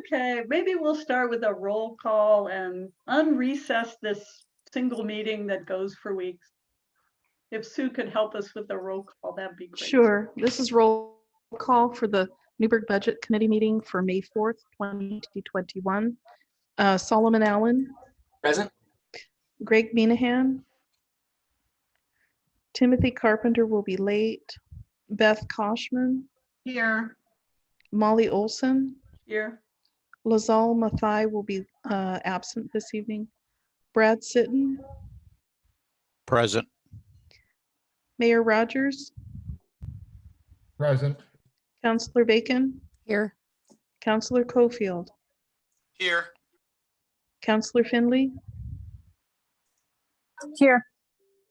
Okay, maybe we'll start with a roll call and unrecess this single meeting that goes for weeks. If Sue could help us with the roll call, that'd be great. Sure. This is roll call for the Newberg Budget Committee meeting for May 4th, 2021. Solomon Allen. Present. Greg Minahan. Timothy Carpenter will be late. Beth Koshman. Here. Molly Olson. Here. Lazal Mathai will be absent this evening. Brad Sitton. Present. Mayor Rogers. Present. Councillor Bacon. Here. Councillor Coefield. Here. Councillor Finley. Here.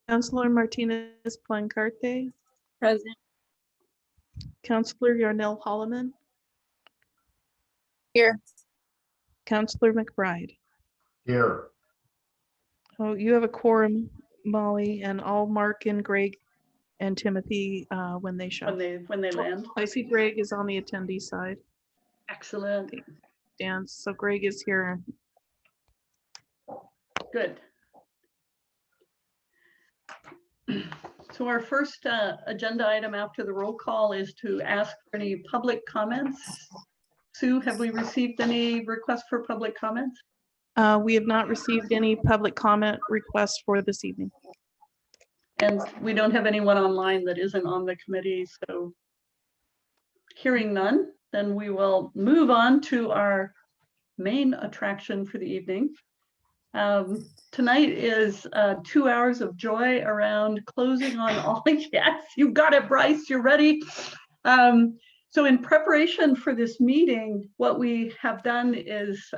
Councillor Martinez Plancarte. Present. Councillor Yarnell Holloman. Here. Councillor McBride. Here. Oh, you have a quorum, Molly, and I'll mark in Greg and Timothy when they show. When they land. I see Greg is on the attendee side. Excellent. Dan, so Greg is here. Good. So our first agenda item after the roll call is to ask for any public comments. Sue, have we received any requests for public comments? We have not received any public comment requests for this evening. And we don't have anyone online that isn't on the committee, so hearing none, then we will move on to our main attraction for the evening. Tonight is 2 hours of joy around closing on all. Yes, you got it, Bryce, you're ready. So in preparation for this meeting, what we have done is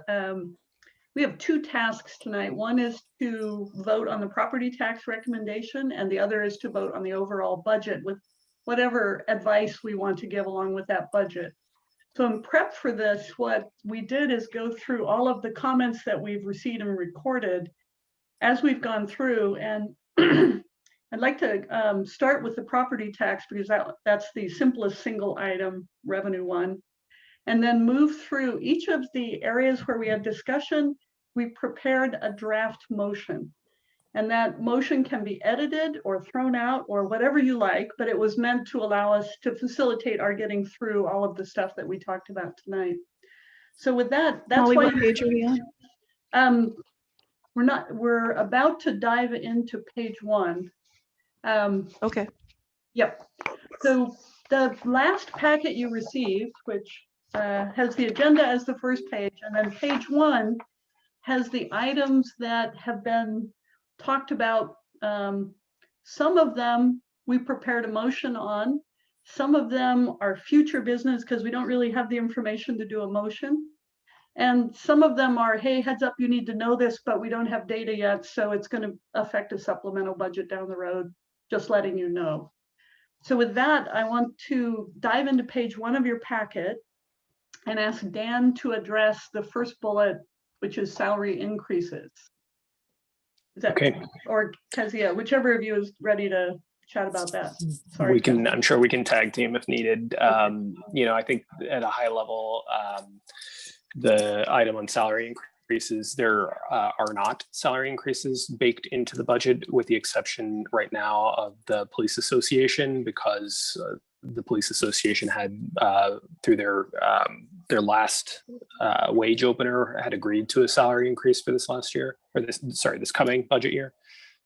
we have two tasks tonight. One is to vote on the property tax recommendation, and the other is to vote on the overall budget with whatever advice we want to give along with that budget. So in prep for this, what we did is go through all of the comments that we've received and recorded as we've gone through. And I'd like to start with the property tax because that's the simplest single item revenue one. And then move through each of the areas where we had discussion. We prepared a draft motion. And that motion can be edited or thrown out or whatever you like, but it was meant to allow us to facilitate our getting through all of the stuff that we talked about tonight. So with that, that's Molly, why what page are we on? We're about to dive into page 1. Okay. Yep. So the last packet you received, which has the agenda as the first page, and then page 1 has the items that have been talked about. Some of them we prepared a motion on. Some of them are future business because we don't really have the information to do a motion. And some of them are, hey, heads up, you need to know this, but we don't have data yet, so it's going to affect a supplemental budget down the road, just letting you know. So with that, I want to dive into page 1 of your packet and ask Dan to address the first bullet, which is salary increases. Is that Okay. Or Kezia, whichever of you is ready to chat about that. Sorry. We can, I'm sure we can tag team if needed. You know, I think at a high level, the item on salary increases, there are not salary increases baked into the budget, with the exception right now of the police association, because the police association had through their last wage opener had agreed to a salary increase for this last year, or this coming budget year.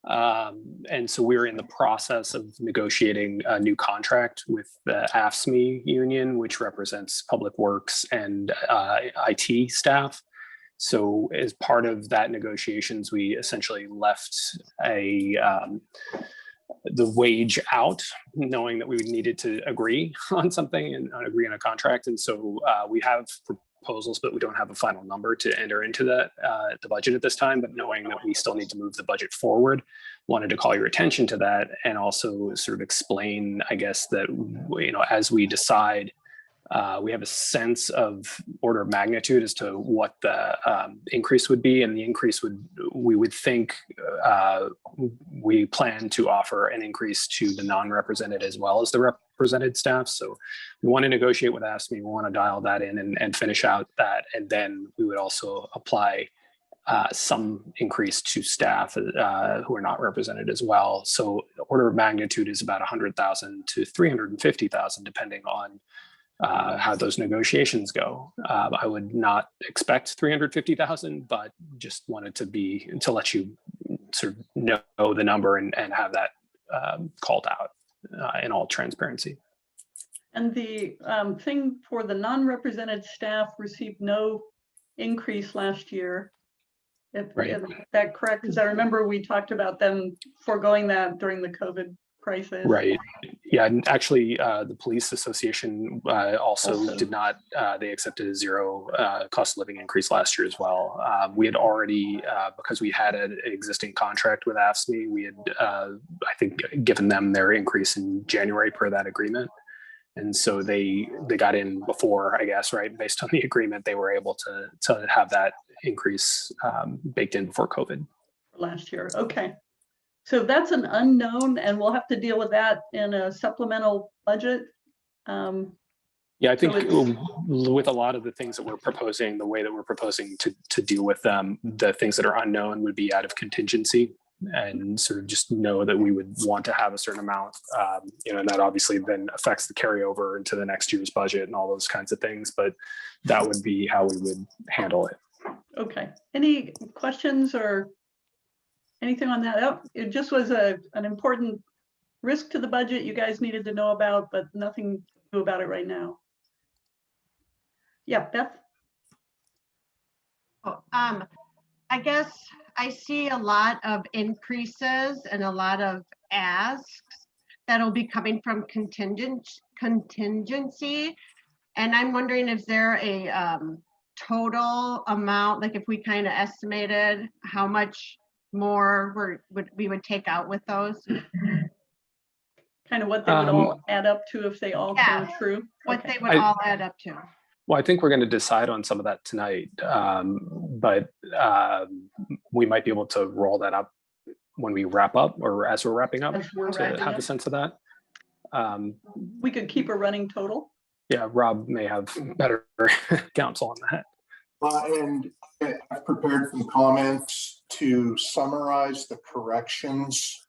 And so we're in the process of negotiating a new contract with the AFSCME union, which represents public works and IT staff. So as part of that negotiations, we essentially left the wage out, knowing that we needed to agree on something and agree on a contract. And so we have proposals, but we don't have a final number to enter into the budget at this time. But knowing that we still need to move the budget forward, wanted to call your attention to that, and also sort of explain, I guess, that, you know, as we decide, we have a sense of order of magnitude as to what the increase would be, and the increase we would think we plan to offer an increase to the non-represented as well as the non-represented staff. So we want to negotiate with ASME. We want to dial that in and finish out that. And then we would also apply some increase to staff who are not represented as well. So the order of magnitude is about 100,000 to 350,000, depending on how those negotiations go. I would not expect 350,000, but just wanted to let you sort of know the number and have that called out in all transparency. And the thing for the non-represented staff received no increase last year. Is that correct? Because I remember we talked about them foregoing that during the COVID crisis. Right. Yeah. And actually, the police association also did not. They accepted a zero cost of living increase last year as well. We had already, because we had an existing contract with AFSCME, we had, I think, given them their increase in January per that agreement. And so they got in before, I guess, right? Based on the agreement, they were able to have that increase baked in before COVID. Last year. Okay. So that's an unknown, and we'll have to deal with that in a supplemental budget. Yeah, I think with a lot of the things that we're proposing, the way that we're proposing to deal with them, the things that are unknown would be out of contingency, and sort of just know that we would want to have a certain amount, and that obviously then affects the carryover into the next year's budget and all those kinds of things. But that would be how we would handle it. Okay. Any questions or anything on that? Oh, it just was an important risk to the budget you guys needed to know about, but nothing to do about it right now. Yeah, Beth? Oh, I guess I see a lot of increases and a lot of asks that'll be coming from contingency. And I'm wondering if there a total amount, like if we kind of estimated how much more we would take out with those? Kind of what they would all add up to if they all came true? What they would all add up to. Well, I think we're going to decide on some of that tonight, but we might be able to roll that up when we wrap up or as we're wrapping up to have a sense of that. We could keep a running total. Yeah, Rob may have better counsel on that. And I've prepared some comments to summarize the corrections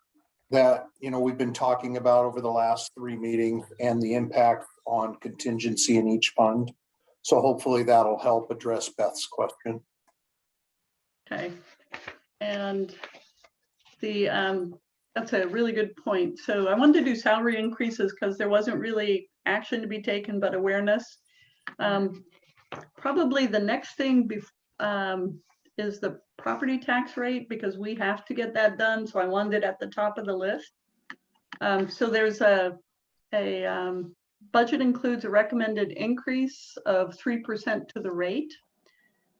that we've been talking about over the last 3 meetings and the impact on contingency in each fund. So hopefully that'll help address Beth's question. Okay, and that's a really good point. So I wanted to do salary increases because there wasn't really action to be taken, but awareness. Probably the next thing is the property tax rate, because we have to get that done. So I wanted it at the top of the list. So there's a budget includes a recommended increase of 3% to the rate.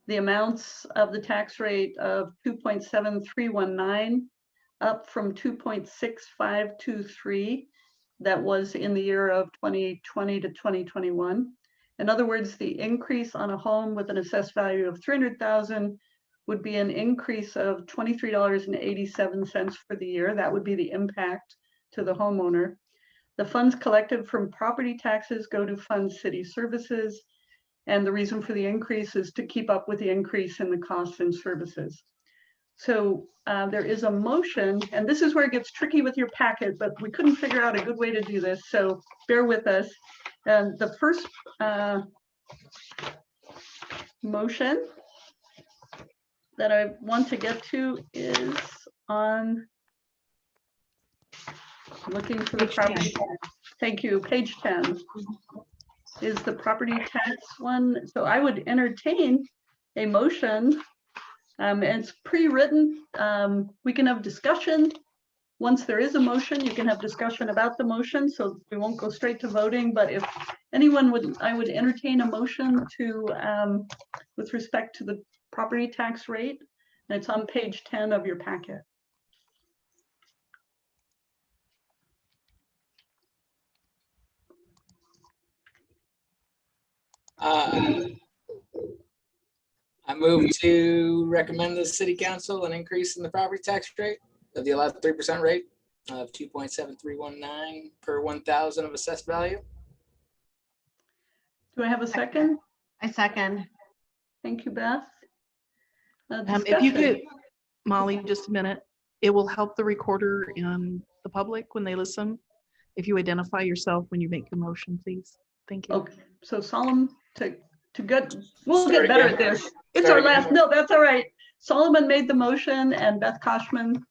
The amounts of the tax rate of 2.7319 up from 2.6523 that was in the year of 2020 to 2021. In other words, the increase on a home with an assessed value of 300,000 would be an increase of $23.87 for the year. That would be the impact to the homeowner. The funds collected from property taxes go to fund city services. And the reason for the increase is to keep up with the increase in the costs and services. So there is a motion, and this is where it gets tricky with your packet, but we couldn't figure out a good way to do this. So bear with us. The first motion that I want to get to is on, looking for the property. Thank you, page 10 is the property tax one. So I would entertain a motion, and it's pre-written. We can have discussion. Once there is a motion, you can have discussion about the motion, so we won't go straight to voting. But if anyone would, I would entertain a motion to, with respect to the property tax rate, and it's on page 10 of your packet. I move to recommend the city council an increase in the property tax rate of the allowed 3% rate of 2.7319 per 1,000 of assessed value. Do I have a second? I second. Thank you, Beth. If you Discussion. could, Molly, just a minute, it will help the recorder and the public when they listen. If you identify yourself when you make your motion, please. Thank you. Okay, so Solomon to get, we'll Start get better again. at this. It's Start our last, again. no, that's all right. Solomon made the motion and Beth Koshman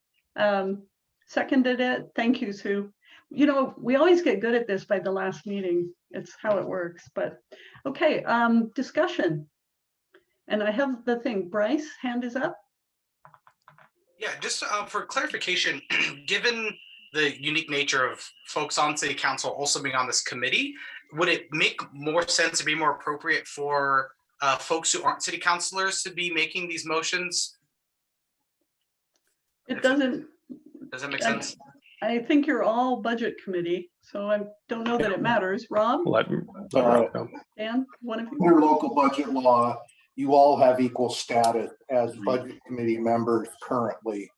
seconded it. Thank you, Sue. You know, we always get good at this by the last meeting. It's how it works, but okay, discussion. And I have the thing, Bryce, hand is up. Yeah, just for clarification, given the unique nature of folks on city council also being on this committee, would it make more sense to be more appropriate for folks who aren't city councilors to be making these motions? It doesn't, Does that make sense? I think you're all budget committee, so I don't know that it matters. Rob, Let Rob go. Dan, one of you? Under local budget law, you all have equal status as budget committee members currently.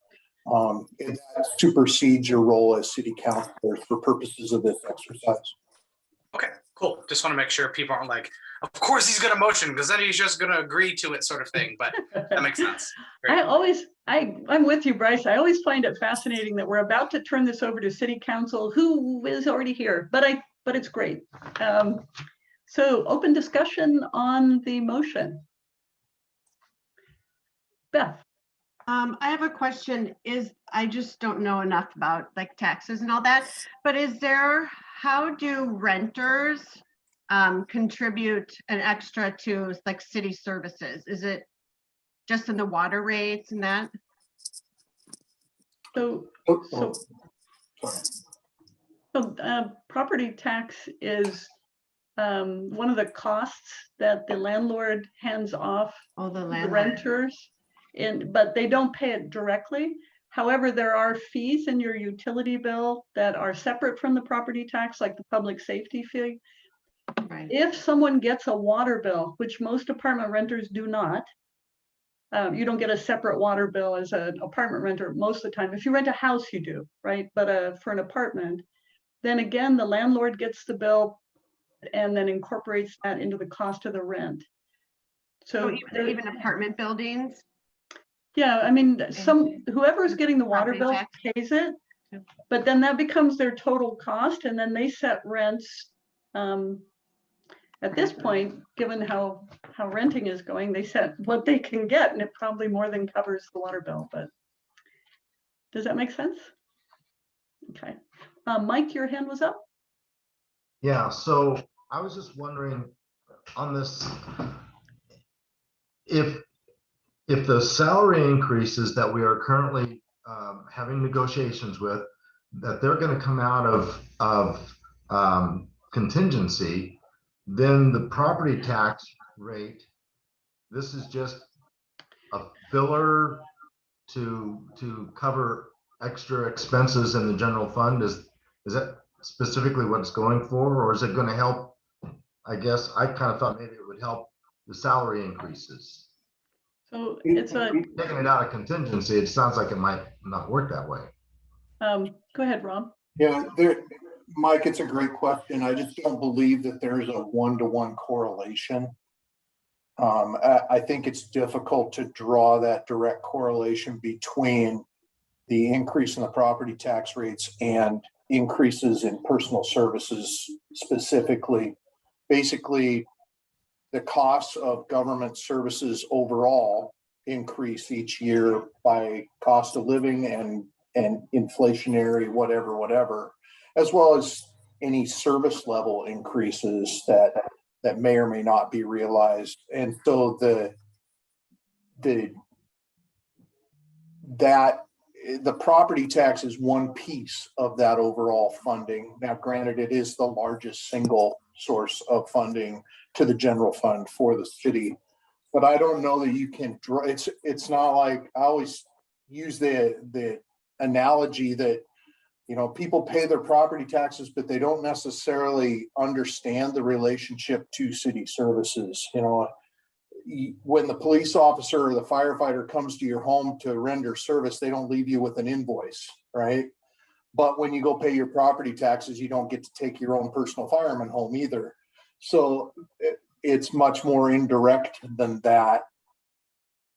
It supersedes your role as city councilors for purposes of this exercise. Okay, cool. Just want to make sure people aren't like, of course he's going to motion because then he's just going to agree to it sort of thing, but that makes sense. Great. I'm with you, Bryce. I always find it fascinating that we're about to turn this over to city council, who is already here, but it's great. So open discussion on the motion. Beth. I have a question. I just don't know enough about like taxes and all that, but how do renters contribute an extra to like city services? Is it just in the water rates and that? So property tax is one of the costs that the landlord hands off the renters, but they don't pay it directly. However, there are fees in your utility bill that are separate from the property tax, like the public safety fee. Right. If someone gets a water bill, which most apartment renters do not, you don't get a separate water bill as an apartment renter most of the time. If you rent a house, you do, right? But for an apartment, then again, the landlord gets the bill and then incorporates that into the cost of the rent. So even apartment buildings? Yeah, I mean, whoever's getting the water Property bill tax. pays it, but then that becomes their total cost, and then they set rents. At this point, given how renting is going, they set what they can get, and it probably more than covers the water bill. But does that make sense? Okay, Mike, your hand was up. Yeah, so I was just wondering on this, if the salary increases that we are currently having negotiations with, that they're going to come out of contingency, then the property tax rate, this is just a filler to cover extra expenses in the general fund. Is that specifically what it's going for, or is it going to help? I guess I kind of thought maybe it would help the salary increases. So it's taking it out of contingency. It sounds like it might not work that way. Go ahead, Rob. Yeah, Mike, it's a great question. I just don't believe that there's a one-to-one correlation. I think it's difficult to draw that direct correlation between the increase in the property tax rates and increases in personal services specifically. Basically, the costs of government services overall increase each year by cost of living and inflationary whatever, as well as any service level increases that may or may not be realized. And so the property tax is one piece of that overall funding. Now, granted, it is the largest single source of funding to the general fund for the city, but I don't know that you can draw. It's not like, I always use the analogy that, you know, people pay their property taxes, but they don't necessarily understand the relationship to city services. You know, when the police officer or the firefighter comes to your home to render service, they don't leave you with an invoice, right? But when you go pay your property taxes, you don't get to take your own personal fireman home either. So it's much more indirect than that.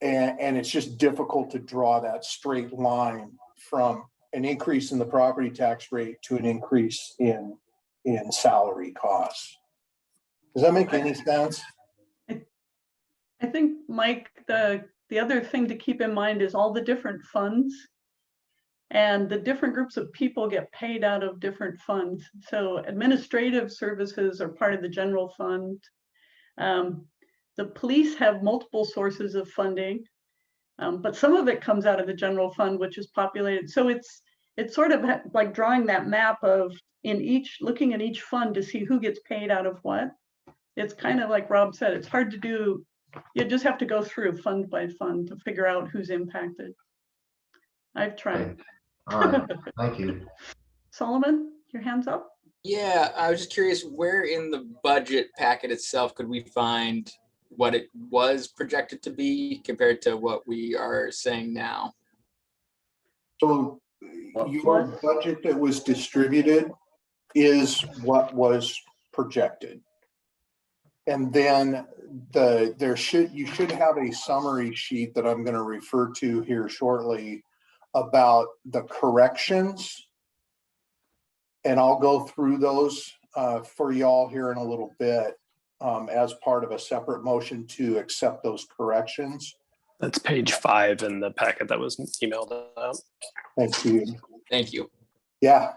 And it's just difficult to draw that straight line from an increase in the property tax rate to an increase in salary costs. Does that make any sense? I think, Mike, the other thing to keep in mind is all the different funds and the different groups of people get paid out of different funds. So administrative services are part of the general fund. The police have multiple sources of funding, but some of it comes out of the general fund, which is populated. So it's sort of like drawing that map of looking at each fund to see who gets paid out of what. It's kind of like Rob said, it's hard to do. You just have to go through fund by fund to figure out who's impacted. I've tried. All right, thank you. Solomon, your hand's up? Yeah, I was just curious, where in the budget packet itself could we find what it was projected to be compared to what we are saying now? So your budget that was distributed is what was projected. And then you should have a summary sheet that I'm going to refer to here shortly about the corrections. And I'll go through those for y'all here in a little bit as part of a separate motion to accept those corrections. That's page 5 in the packet that was emailed out. Thank you. Thank you. Yeah,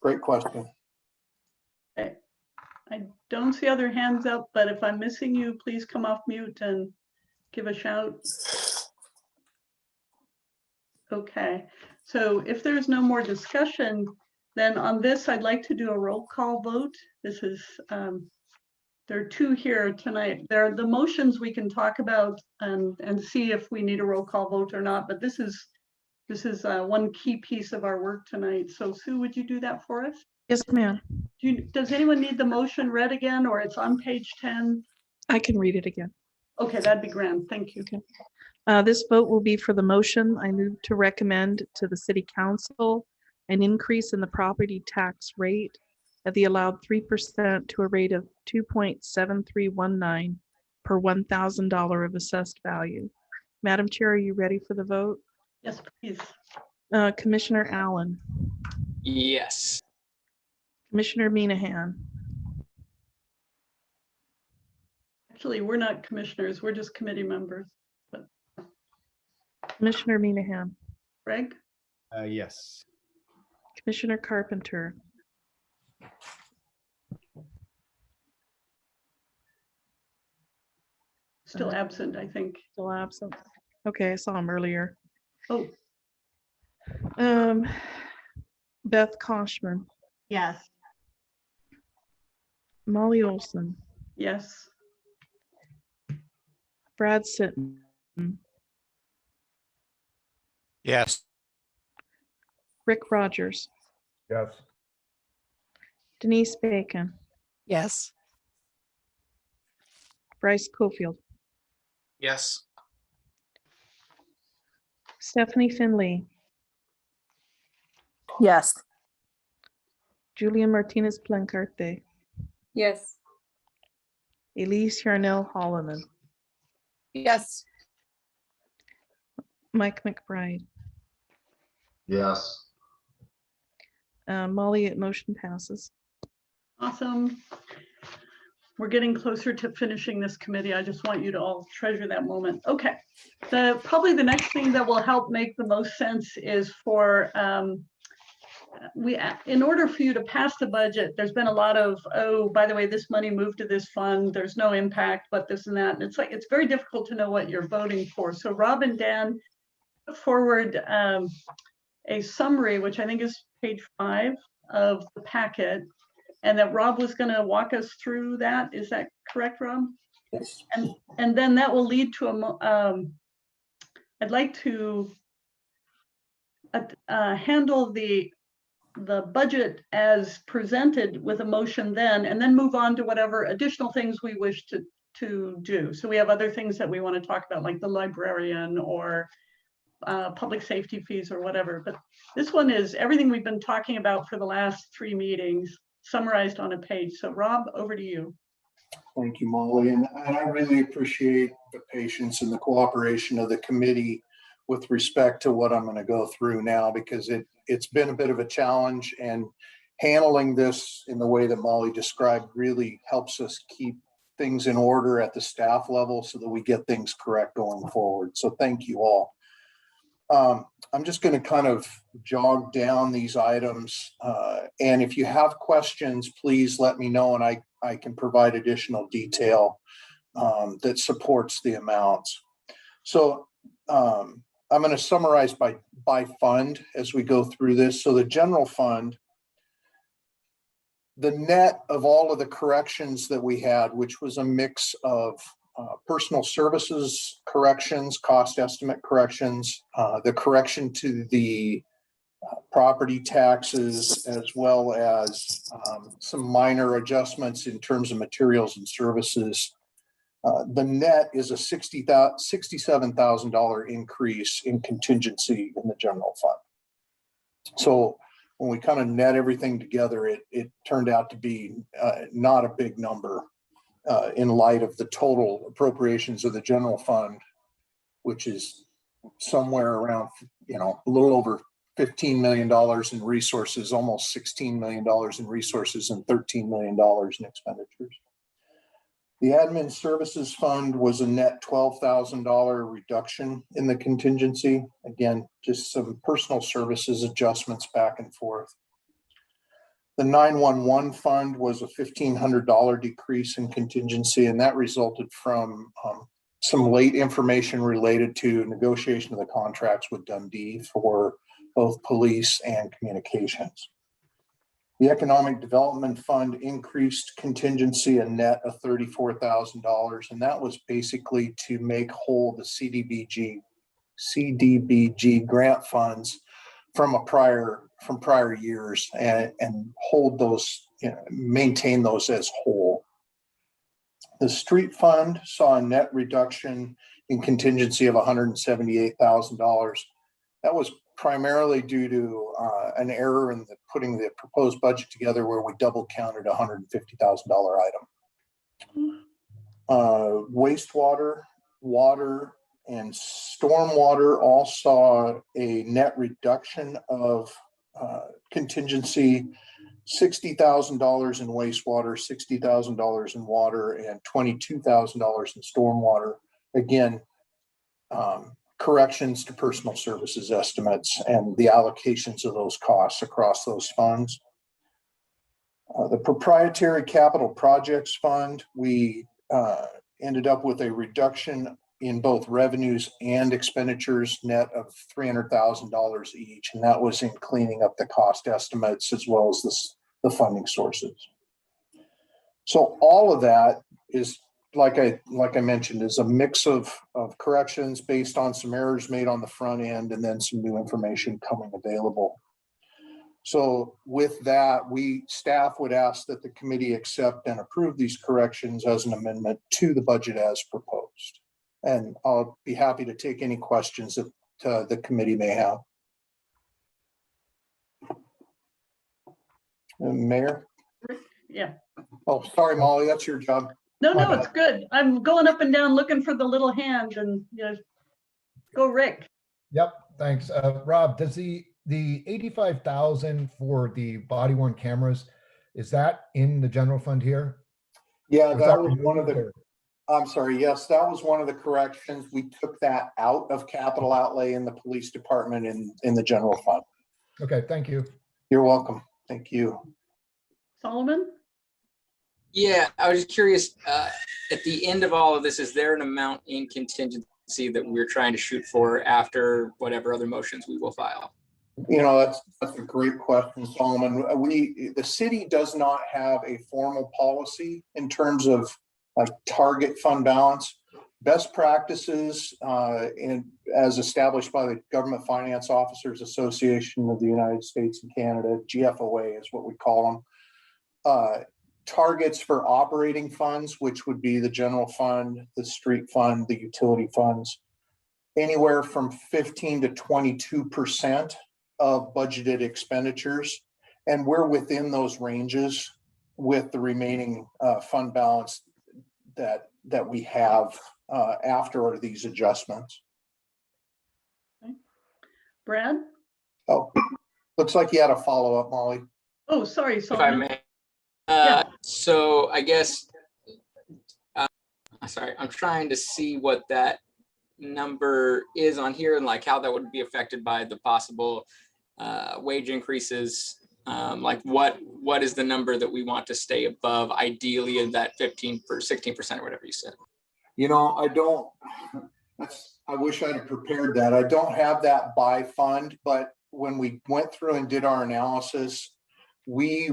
great question. Okay. I don't see other hands up, but if I'm missing you, please come off mute and give a shout. Okay, so if there's no more discussion, then on this, I'd like to do a roll call vote. This is, there are 2 here tonight. There are the motions we can talk about and see if we need a roll call vote or not, but this is one key piece of our work tonight. So Sue, would you do that for us? Yes, ma'am. Does anyone need the motion read again, or it's on page 10? I can read it again. Okay, that'd be grand. Thank you. Okay. This vote will be for the motion. I move to recommend to the City Council an increase in the property tax rate at the allowed 3% to a rate of 2.7319 per $1,000 of assessed value. Madam Chair, are you ready for the vote? Yes, please. Commissioner Allen, Yes. Commissioner Minahan, Actually, we're not commissioners. We're just committee members. But Commissioner Minahan, Greg? Yes. Commissioner Carpenter, Still absent, I think. still absent. Okay, I saw him earlier. Oh, Beth Koshman, Yes. Molly Olson, yes. Brad Sitton, Yes. Rick Rogers, Yes. Denise Bacon, Yes. Bryce Coefield, Yes. Stephanie Finley, Yes. Julia Martinez Plancarte, Yes. Elise Yarnell Holloman, Yes. Mike McBride. Yes. Molly, motion passes. Awesome. We're getting closer to finishing this committee. I just want you to all treasure that moment. Okay. Probably the next thing that will help make the most sense is for in order for you to pass the budget, there's been a lot of, oh, by the way, this money moved to this fund, there's no impact, but this and that. And it's very difficult to know what you're voting for. So Rob and Dan put forward a summary, which I think is page 5 of the packet, and that Rob was going to walk us through that. Is that correct, Rob? Yes. And then that will lead to I'd like to handle the budget as presented with a motion then, and then move on to whatever additional things we wish to do. So we have other things that we want to talk about, like the librarian or public safety fees or whatever. But this one is everything we've been talking about for the last 3 meetings summarized on a page. So Rob, over to you. Thank you, Molly. And I really appreciate the patience and the cooperation of the committee with respect to what I'm going to go through now, because it's been a bit of a challenge, and handling this in the way that Molly described really helps us keep things in order at the staff level so that we get things correct going forward. So thank you all. I'm just going to kind of jog down these items. And if you have questions, please let me know, and I can provide additional detail that supports the amounts. So I'm going to summarize by fund as we go through this. So the general fund, the net of all of the corrections that we had, which was a mix of personal services corrections, cost estimate corrections, the correction to the property taxes, as well as some minor adjustments in terms of materials and services. The net is a $67,000 increase in contingency in the general fund. So when we kind of net everything together, it turned out to be not a big number in light of the total appropriations of the general fund, which is somewhere around, a little over $15 million in resources, almost $16 million in resources, and $13 million in expenditures. The admin services fund was a net $12,000 reduction in the contingency. Again, just some personal services adjustments back and forth. The 911 fund was a $1,500 decrease in contingency, and that resulted from some late information related to negotiation of the contracts with Dundee for both police and communications. The Economic Development Fund increased contingency a net of $34,000, and that was basically to make whole the CDBG grant funds from prior years and hold those, maintain those as whole. The Street Fund saw a net reduction in contingency of $178,000. That was primarily due to an error in putting the proposed budget together where we double counted a $150,000 item. Wastewater, water, and stormwater all saw a net reduction of contingency, $60,000 in wastewater, $60,000 in water, and $22,000 in stormwater. Again, corrections to personal services estimates and the allocations of those costs across those funds. The Proprietary Capital Projects Fund, we ended up with a reduction in both revenues and expenditures net of $300,000 each, and that was in cleaning up the cost estimates as well as the funding sources. So all of that is, like I mentioned, is a mix of corrections based on some errors made on the front end and then some new information coming available. So with that, staff would ask that the committee accept and approve these corrections as an amendment to the budget as proposed. And I'll be happy to take any questions that the committee may have. Mayor? Yeah. Oh, sorry, Molly, that's your job. No, it's good. I'm going up and down looking for the little hand, and go Rick. Yep, thanks. Rob, does the 85,000 for the body worn cameras, is that in the general fund here? Yeah, that was one of the, I'm sorry, yes, that was one of the corrections. We took that out of capital outlay in the police department in the general fund. Okay, thank you. You're welcome. Thank you. Solomon? Yeah, I was just curious, at the end of all of this, is there an amount in contingency that we're trying to shoot for after whatever other motions we will file? That's a great question, Solomon. The city does not have a formal policy in terms of like target fund balance. Best practices as established by the Government Finance Officers Association of the United States and Canada, GFOA is what we call them. Targets for operating funds, which would be the general fund, the street fund, the utility funds. anywhere from 15 to 22% of budgeted expenditures. And we're within those ranges with the remaining fund balance that we have after these adjustments. Brad? Oh, looks like you had a follow-up, Molly. Oh, sorry, If I Solomon. may. Yeah. So I guess, sorry, I'm trying to see what that number is on here and like how that would be affected by the possible wage increases. Like what is the number that we want to stay above, ideally in that 15 or 16% or whatever you said? You know, I wish I'd prepared that. I don't have that by fund, but when we went through and did our analysis, we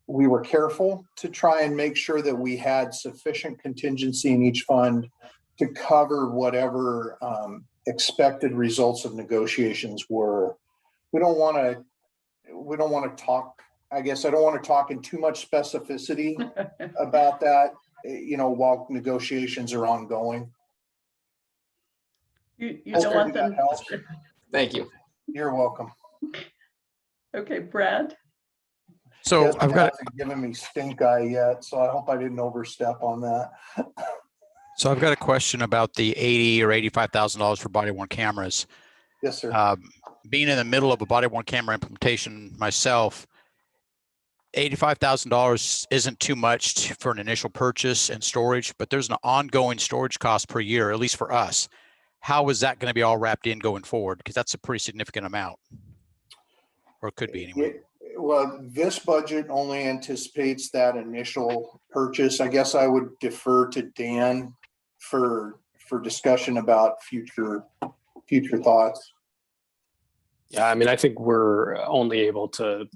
were careful to try and make sure that we had sufficient contingency in each fund to cover whatever expected results of negotiations were. We don't want to talk, I guess I don't want to talk in too much specificity about that, you know, while negotiations are ongoing. You don't want them. Thank you. You're welcome. Okay, Brad? So Yes, I've got hasn't given me stink eye yet, so I hope I didn't overstep on that. a question about the $80,000 or $85,000 for body-worn cameras. Yes, sir. Being in the middle of a body-worn camera implementation myself, $85,000 isn't too much for an initial purchase and storage, but there's an ongoing storage cost per year, at least for us. How is that going to be all wrapped in going forward? Because that's a pretty significant amount, or it could be anyway. Well, this budget only anticipates that initial purchase. I guess I would defer to Dan for discussion about future thoughts. Yeah, I mean, I think we're only able to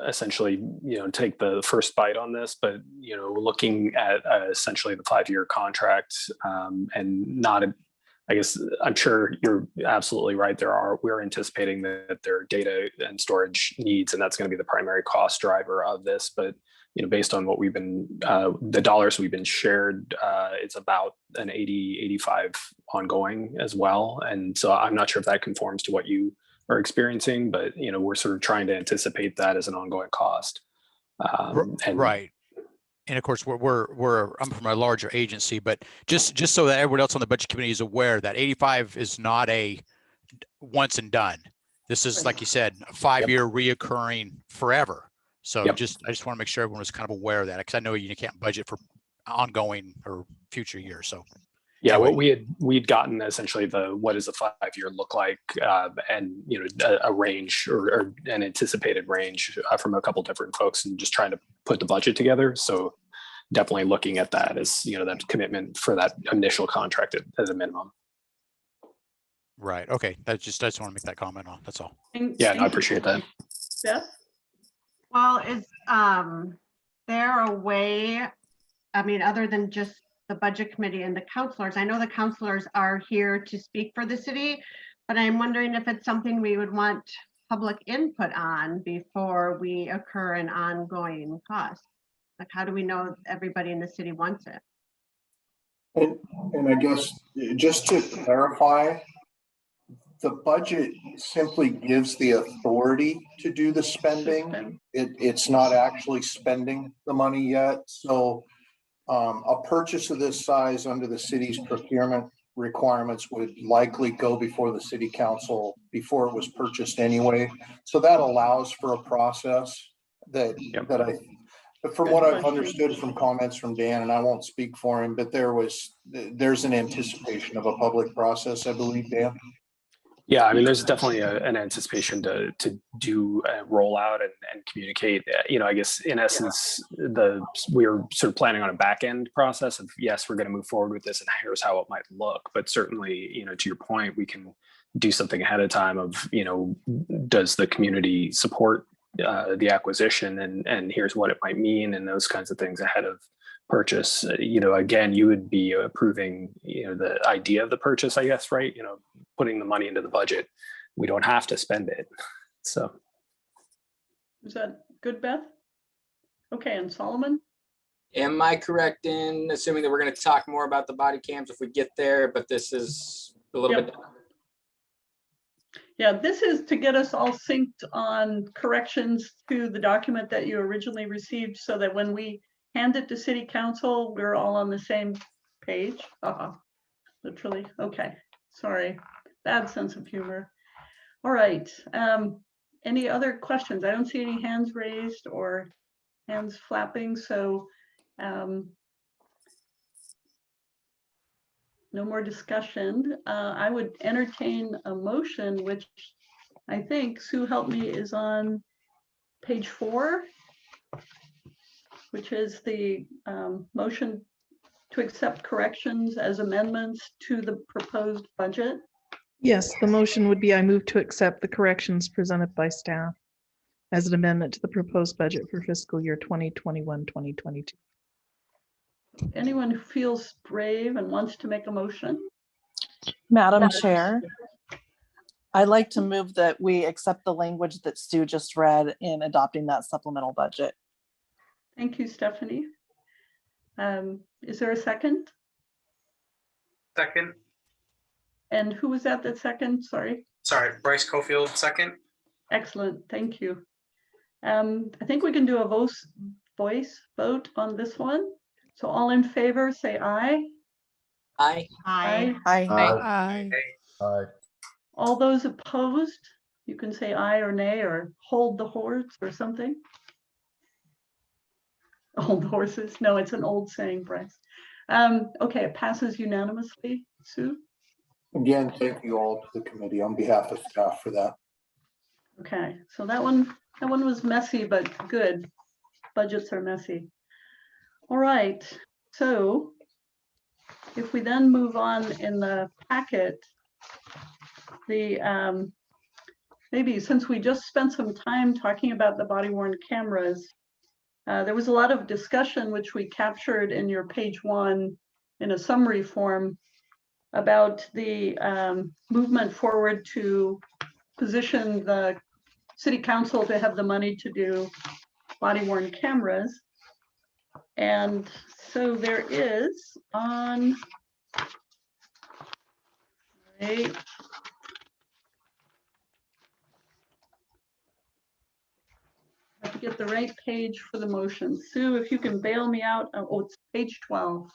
essentially, you know, take the first bite on this, but, you know, looking at essentially the 5-year contract and not, I guess, I'm sure you're absolutely right. We're anticipating that there are data and storage needs, and that's going to be the primary cost driver of this. But, you know, based on what we've been, the dollars we've been shared, it's about an 85 ongoing as well. And so I'm not sure if that conforms to what you are experiencing, but, you know, we're sort of trying to anticipate that as an ongoing cost. Right. And of course, I'm from a larger agency, but just so that everyone else on the budget committee is aware that 85 is not a once and done. This is, like you said, a 5-year reoccurring forever. So I just want to make sure everyone was kind of aware of that, because I know you can't budget for ongoing or future years. So yeah, anyway. what we'd gotten essentially what does a 5-year look like, and, you know, a range or an anticipated range from a couple different folks, and just trying to put the budget together. So definitely looking at that as, you know, that commitment for that initial contract at a minimum. Right. Okay. I just want to make that comment on. That's all. Yeah, no, I appreciate that. Beth? Well, is there a way, I mean, other than just the budget committee and the counselors? I know the counselors are here to speak for the city, but I'm wondering if it's something we would want public input on before we incur an ongoing cost. Like, how do we know everybody in the city wants it? And I guess just to clarify, the budget simply gives the authority to do the spending. It's not actually spending the money yet. So a purchase of this size under the city's procurement requirements would likely go before the city council before it was purchased anyway. So that allows for a process but from what I've understood from comments from Dan, and I won't speak for him, but there's an anticipation of a public process, I believe, Dan. Yeah, I mean, there's definitely an anticipation to do a rollout and communicate. You know, I guess in essence, we're sort of planning on a back end process of, yes, we're going to move forward with this, and here's how it might look. But certainly, you know, to your point, we can do something ahead of time of, you know, does the community support the acquisition, and here's what it might mean, and those kinds of things ahead of purchase. You know, again, you would be approving, you know, the idea of the purchase, I guess, right? You know, putting the money into the budget. We don't have to spend it. So. Is that good, Beth? Okay, and Solomon? Am I correct in assuming that we're going to talk more about the body cams if we get there, but this is a little Yep. bit. Yeah, this is to get us all synced on corrections to the document that you originally received so that when we hand it to city council, we're all on the same page. Literally, okay, sorry, bad sense of humor. All right, any other questions? I don't see any hands raised or hands flapping, so no more discussion. I would entertain a motion, which I think, Sue, help me, is on page 4, which is the motion to accept corrections as amendments to the proposed budget. Yes, the motion would be I move to accept the corrections presented by staff as an amendment to the proposed budget for fiscal year 2021, 2022. Anyone who feels brave and wants to make a motion? Madam Chair, I'd like to move that we accept the language that Stu just read in adopting that supplemental budget. Thank you, Stephanie. Is there a second? Second. And who was that second? Sorry. Sorry, Bryce Coefield, second. Excellent, thank you. I think we can do a voice vote on this one. So all in favor, say aye. Aye. Aye. Aye. Aye. All those opposed, you can say aye or nay or hold the horse or something. Hold the horses. No, it's an old saying, Bryce. Okay, it passes unanimously. Sue? Again, thank you all to the committee on behalf of staff for that. Okay, so that one was messy, but good. Budgets are messy. All right, so if we then move on in the packet, the maybe since we just spent some time talking about the body worn cameras, there was a lot of discussion which we captured in your page 1 in a summary form about the movement forward to position the city council to have the money to do body worn cameras. And so there is on, right, I have to get the right page for the motion. Sue, if you can bail me out. Oh, it's page 12.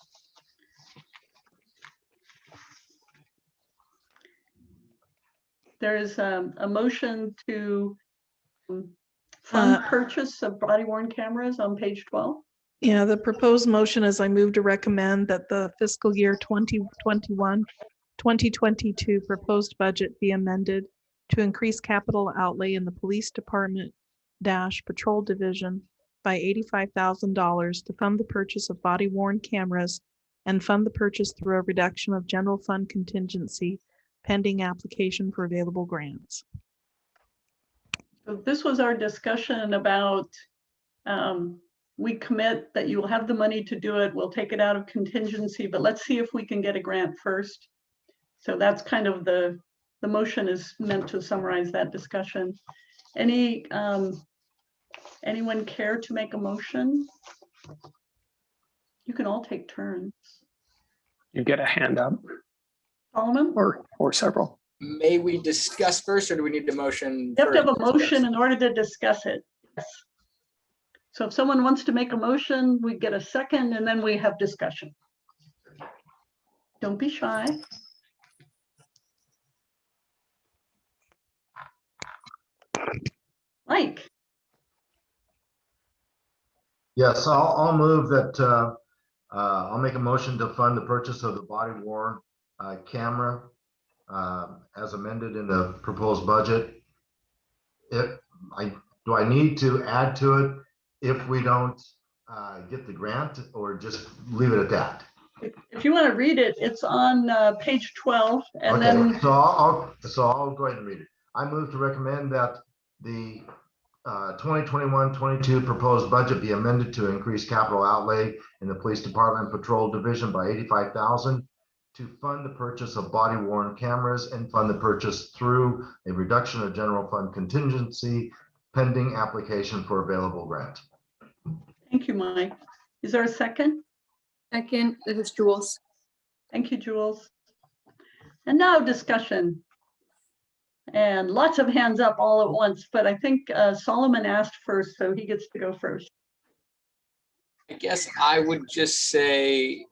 There is a motion to fund purchase of body worn cameras on page 12. Yeah, the proposed motion is I move to recommend that the fiscal year 2021, 2022 proposed budget be amended to increase capital outlay in the police department patrol division by $85,000 to fund the purchase of body worn cameras and fund the purchase through a reduction of general fund contingency pending application for available grants. So this was our discussion about we commit that you will have the money to do it. We'll take it out of contingency, but let's see if we can get a grant first. So that's kind of the motion is meant to summarize that discussion. Anyone care to make a motion? You can all take turns. You get a hand up Solomon? or several. May we discuss first, or do we need a motion? You have to have a first? motion in order to discuss it. Yes. So if someone wants to make a motion, we get a second and then we have discussion. Don't be shy. Mike, Yes, I'll move that, I'll make a motion to fund the purchase of the body worn camera as amended in the proposed budget. Do I need to add to it if we don't get the grant, or just leave it at that? if you want to read it, it's on page 12 and Okay, then so I'll go ahead and read it. I move to recommend that the 2021-22 proposed budget be amended to increase capital outlay in the police department patrol division by $85,000 to fund the purchase of body worn cameras and fund the purchase through a reduction of general fund contingency pending application for available grant. thank you, Mike. Is there a second? Second, this is Jules. Thank you, Jules. And now discussion. And lots of hands up all at once, but I think Solomon asked first, so he gets to go first. I guess I would just say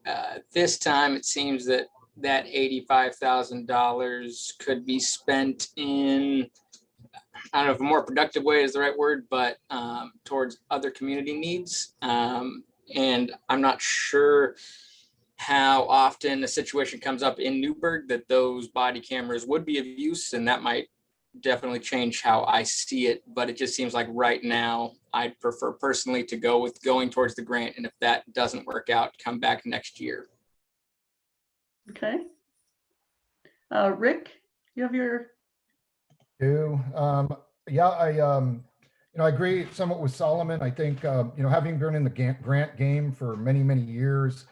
this time it seems that $85,000 could be spent in, I don't know if a more productive way is the right word, but towards other community needs. And I'm not sure how often a situation comes up in Newberg that those body cameras would be of use, and that might definitely change how I see it. But it just seems like right now, I'd prefer personally to go with going towards the grant. And if that doesn't work out, come back next year. Okay. Rick, you have your, Yeah, I agree somewhat with Solomon. I think, having been in the grant game for many, many years,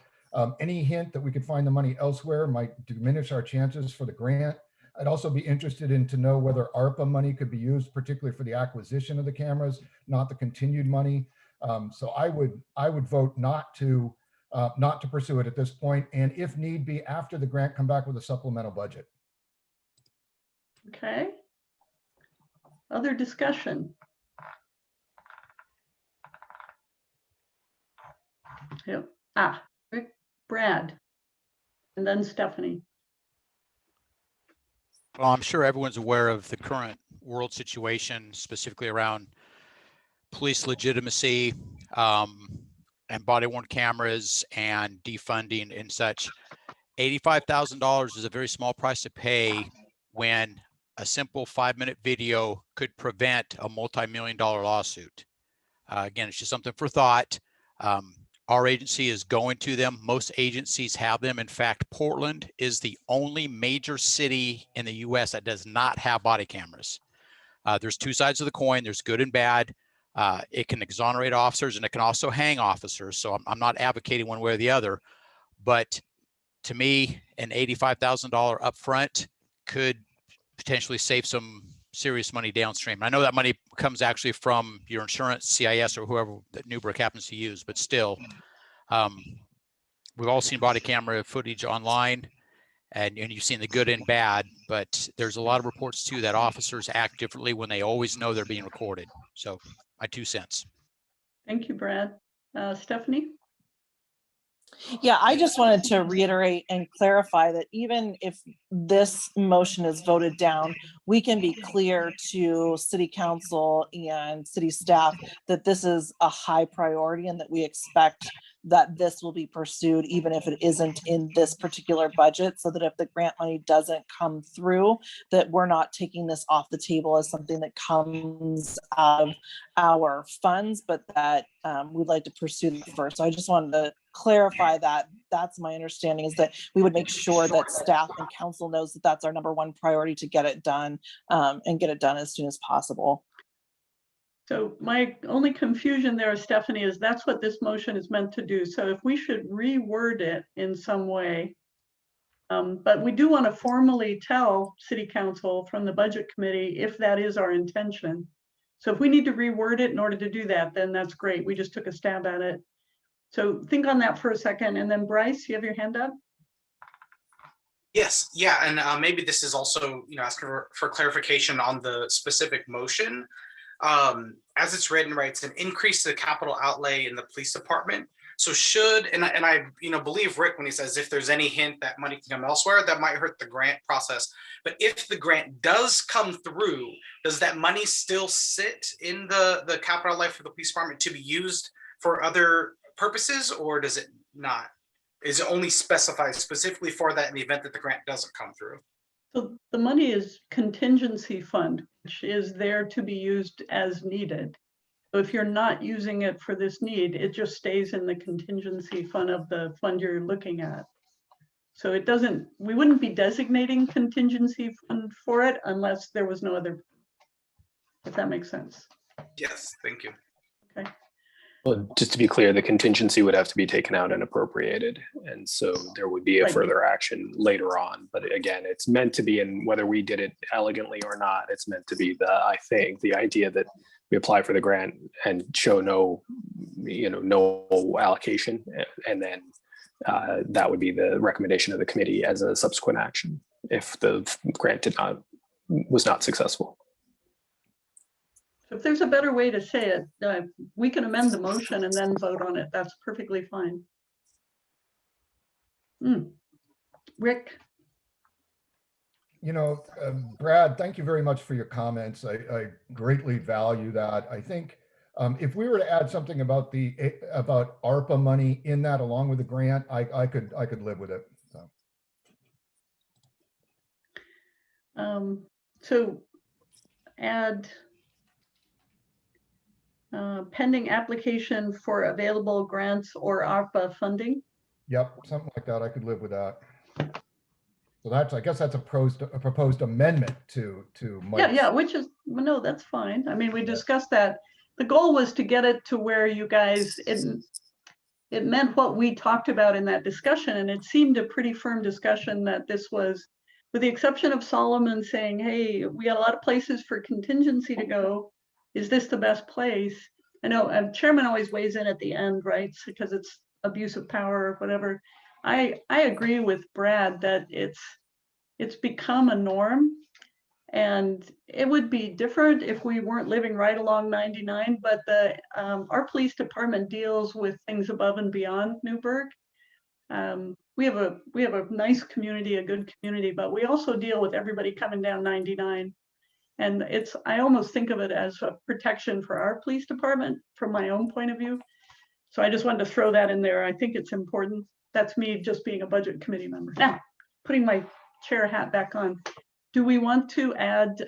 any hint that we could find the money elsewhere might diminish our chances for the grant. I'd also be interested in to know whether ARPA money could be used, particularly for the acquisition of the cameras, not the continued money. So I would vote not to pursue it at this point, and if need be, after the grant, come back with a supplemental budget. okay. Other discussion? Yeah. Rick, Brad, and then Stephanie. Well, I'm sure everyone's aware of the current world situation, specifically around police legitimacy and body-worn cameras and defunding and such. $85,000 is a very small price to pay when a simple 5-minute video could prevent a multi-million-dollar lawsuit. Again, it's just something for thought. Our agency is going to them. Most agencies have them. In fact, Portland is the only major city in the US that does not have body cameras. There's two sides of the coin. There's good and bad. It can exonerate officers and it can also hang officers. So I'm not advocating one way or the other, but to me, an $85,000 upfront could potentially save some serious money downstream. I know that money comes actually from your insurance, CIS, or whoever that Newberg happens to use, but still, we've all seen body camera footage online, and you've seen the good and bad, but there's a lot of reports too that officers act differently when they always know they're being recorded. So my 2 cents. Thank you, Brad. Stephanie? Yeah, I just wanted to reiterate and clarify that even if this motion is voted down, we can be clear to city council and city staff that this is a high priority and that we expect that this will be pursued, even if it isn't in this particular budget, so that if the grant money doesn't come through, that we're not taking this off the table as something that comes out of our funds, but that we'd like to pursue that first. So I just wanted to clarify that. That's my understanding, is that we would make sure that staff and council knows that that's our #1 priority to get it done and get it done as soon as possible. So my only confusion there, Stephanie, is that's what this motion is meant to do. So if we should reword it in some way, but we do want to formally tell city council from the budget committee if that is our intention. So if we need to reword it in order to do that, then that's great. We just took a stab at it. So think on that for a second. And then Bryce, you have your hand up? Yes, yeah, and maybe this is also, asking for clarification on the specific motion. As it's written, right, it's an increase to the capital outlay in the police department. So I believe Rick when he says if there's any hint that money can come elsewhere, that might hurt the grant process. But if the grant does come through, does that money still sit in the capital outlay for the police department to be used for other purposes, or does it not? Is it only specified specifically for that in the event that the grant doesn't come through? So the money is contingency fund, which is there to be used as needed. So if you're not using it for this need, it just stays in the contingency fund of the fund you're looking at. So we wouldn't be designating contingency fund for it unless there was no other, if that makes sense. Yes, thank you. Okay. Well, just to be clear, the contingency would have to be taken out and appropriated. And so there would be a Right. further action later on. But again, it's meant to be, and whether we did it elegantly or not, it's meant to be I think the idea that we apply for the grant and show no allocation. And then that would be the recommendation of the committee as a subsequent action if the grant was not successful. If there's a better way to say it, we can amend the motion and then vote on it. That's perfectly fine. Rick? Brad, thank you very much for your comments. I greatly value that. I think if we were to add something about about ARPA money in that along with the grant, I could live with it. So add pending application for available grants or ARPA funding. Yep, something like that. I could live with that. So I guess that's a proposed amendment to Mike's. Yeah, which is, no, that's fine. I mean, we discussed that. The goal was to get it to where you guys, it meant what we talked about in that discussion, and it seemed a pretty firm discussion that this was, with the exception of Solomon saying, hey, we got a lot of places for contingency to go. Is this the best place? I know chairman always weighs in at the end, right? Because it's abuse of power or whatever. I agree with Brad that it's become a norm, and it would be different if we weren't living right along 99, but our police department deals with things above and beyond Newberg. We have a nice community, a good community, but we also deal with everybody coming down 99. And I almost think of it as a protection for our police department from my own point of view. So I just wanted to throw that in there. I think it's important. That's me just being a budget committee member. Now, putting my chair hat back on. Do we want to add?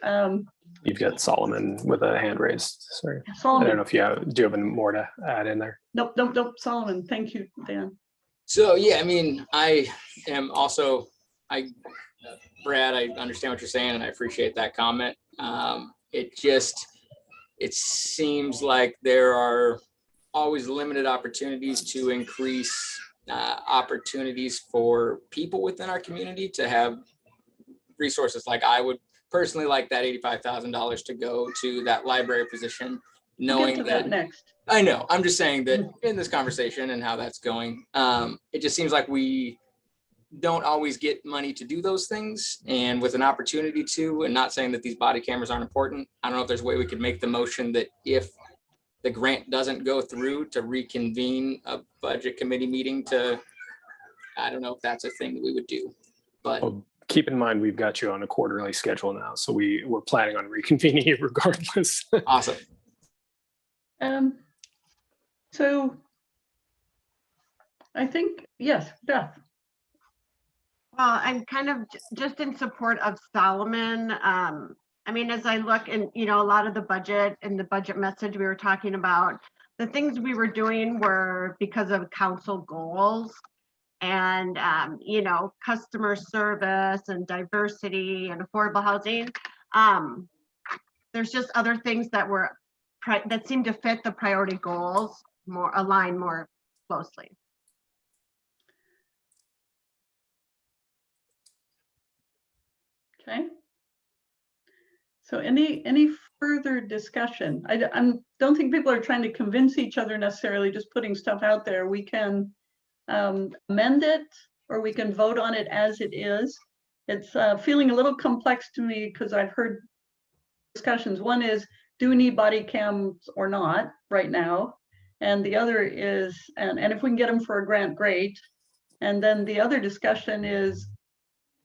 You've got Solomon with a hand raised. Sorry. Solomon. I don't know if do you have more to add in there? Nope. Solomon. Thank you, Dan. So yeah, I mean, I am also, Brad, I understand what you're saying and I appreciate that comment. It seems like there are always limited opportunities to increase opportunities for people within our community to have resources. Like I would personally like that $85,000 to go to that library position, knowing we'll get to that next. I know, I'm just saying that in this conversation and how that's going, it just seems like we don't always get money to do those things, and with an opportunity to, and not saying that these body cameras aren't important. I don't know if there's a way we could make the motion that if the grant doesn't go through, to reconvene a budget committee meeting I don't know if that's a thing that we would do, but. Well, keep in mind, we've got you on a quarterly schedule now. So we're planning on reconvening it regardless. Awesome. So I think, yes, Beth. Well, I'm kind of just in support of Solomon. I mean, as I look and, a lot of the budget and the budget message we were talking about, the things we were doing were because of council goals and, customer service and diversity and affordable housing. There's just other things that that seem to fit the priority goals align more closely. Okay. So any further discussion? I don't think people are trying to convince each other necessarily, just putting stuff out there. We can amend it, or we can vote on it as it is. It's feeling a little complex to me because I've heard discussions. One is, do we need body cams or not right now? And the other is, and if we can get them for a grant, great. And then the other discussion is,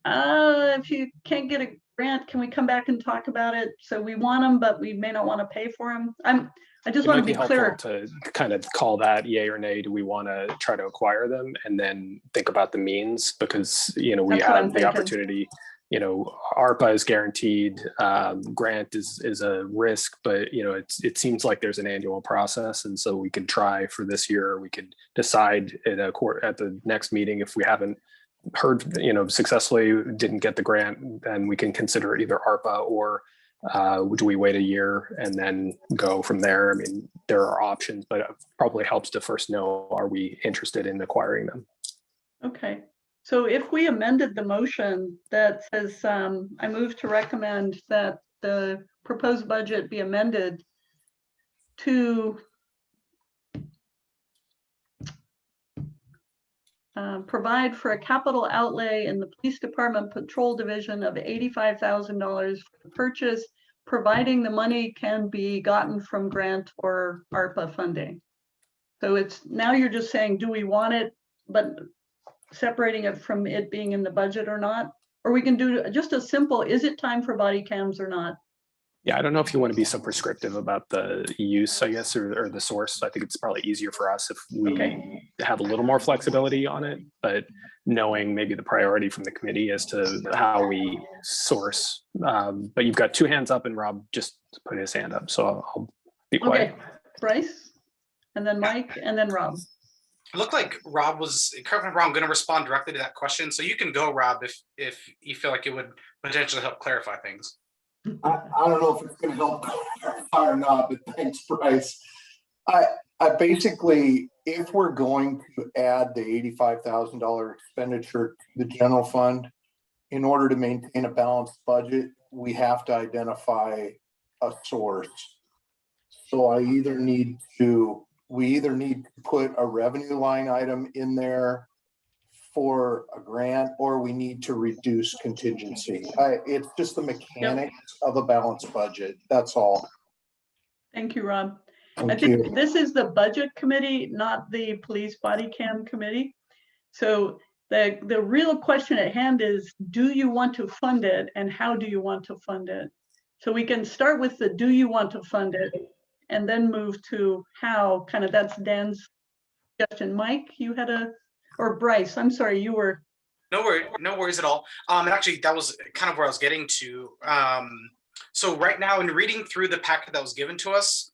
if you can't get a grant, can we come back and talk about it? So we want them, but we may not want to pay for them. I just want to be clear. To kind of call that yay or nay. Do we want to try to acquire them and then think about the means? Because, we have the opportunity, ARPA is guaranteed, grant is a risk, but, it seems like there's an annual process. And so we could try for this year. We could decide at the next meeting, if we haven't heard, successfully didn't get the grant, then we can consider either ARPA or Do we wait a year and then go from there? I mean, there are options, but it probably helps to first know, are we interested in acquiring them? Okay, so if we amended the motion that says, I move to recommend that the proposed budget be amended to provide for a capital outlay in the police department patrol division of $85,000 for purchase, providing the money can be gotten from grant or ARPA funding. So it's, now you're just saying, do we want it, but separating it from it being in the budget or not? Or we can do just a simple, is it time for body cams or not? Yeah, I don't know if you want to be so prescriptive about the use, I guess, or the source. I think it's probably easier for us if we have a little more flexibility on it, but knowing maybe the priority from the committee as to how we source. But you've got two hands up and Rob just put his hand up, so I'll be quiet. Okay, Bryce, and then Mike, and then Rob. It looked like Rob was, correct me if I'm wrong, going to respond directly to that question. So you can go, Rob, if you feel like it would potentially help clarify things. I don't know if it's going to help or not, but thanks, Bryce. I basically, if we're going to add the $85,000 expenditure to the general fund, in order to maintain a balanced budget, we have to identify a source. So we either need to put a revenue line item in there for a grant, or we need to reduce contingency. It's just the mechanics of a balanced budget. That's all. Thank you, Rob. I Thank think you. this is the budget committee, not the police body cam committee. So the real question at hand is, do you want to fund it and how do you want to fund it? So we can start with the do you want to fund it and then move to how, kind of that's Dan's suggestion. Mike, you had or Bryce, I'm sorry, you were. No worries at all. And actually, that was kind of where I was getting to. So right now, in reading through the packet that was given to us,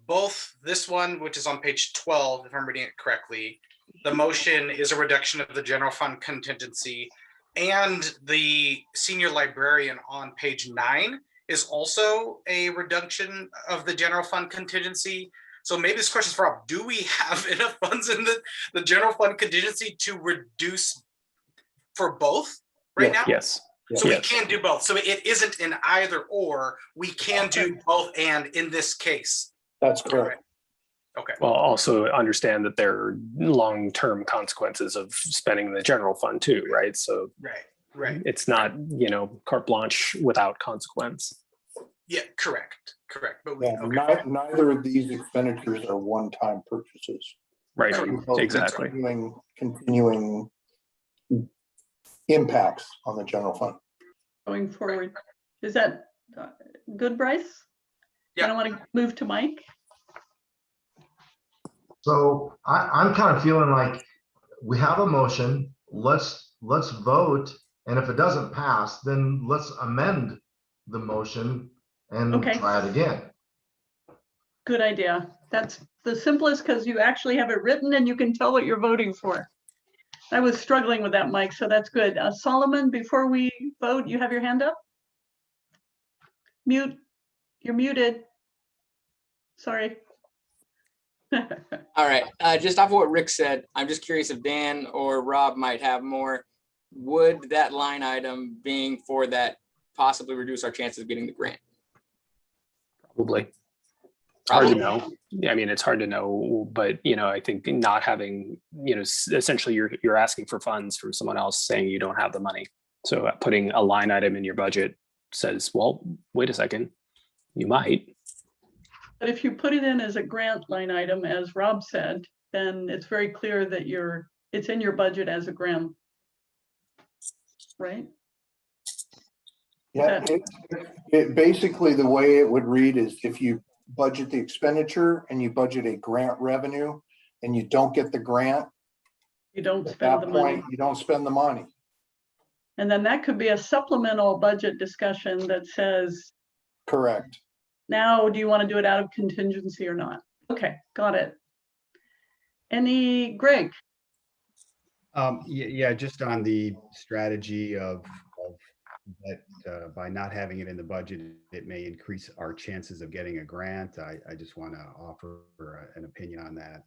both this one, which is on page 12, if I'm reading it correctly, the motion is a reduction of the general fund contingency, and the senior librarian on page 9 is also a reduction of the general fund contingency. So maybe this question is for Rob. Do we have enough funds in the general fund contingency to reduce for both right now? Yes. So we can do both. So it isn't an either or. We can do both and in this case. That's correct. Okay. Well, also understand that there are long-term consequences of spending the general fund too, right? So right. It's not, carte blanche without consequence. Yeah, correct. But neither of these expenditures are one-time purchases. Right, exactly. Continuing impacts on the general fund. Going forward. Is that good, Bryce? Yeah. I don't want to move to Mike. So I'm kind of feeling like we have a motion, let's vote. And if it doesn't pass, then let's amend the motion and try it again. Good idea. That's the simplest because you actually have it written and you can tell what you're voting for. I was struggling with that, Mike, so that's good. Solomon, before we vote, you have your hand up? Mute. You're muted. Sorry. All right, just off of what Rick said, I'm just curious if Dan or Rob might have more. Would that line item being for that possibly reduce our chances of getting the grant? Probably. Hard to know. I mean, it's hard to know, but I think not having, essentially you're asking for funds from someone else saying you don't have the money. So putting a line item in your budget says, well, wait a second, you might. But if you put it in as a grant line item, as Rob said, then it's very clear that it's in your budget as a grant. Right? Yeah, it basically the way it would read is if you budget the expenditure and you budget a grant revenue and you don't get the grant, you don't at spend that the point, money. you don't spend the money. And then that could be a supplemental budget discussion that says, correct. Now, do you want to do it out of contingency or not? Okay, got it. Greg? Yeah, just on the strategy of that by not having it in the budget, it may increase our chances of getting a grant. I just want to offer an opinion on that,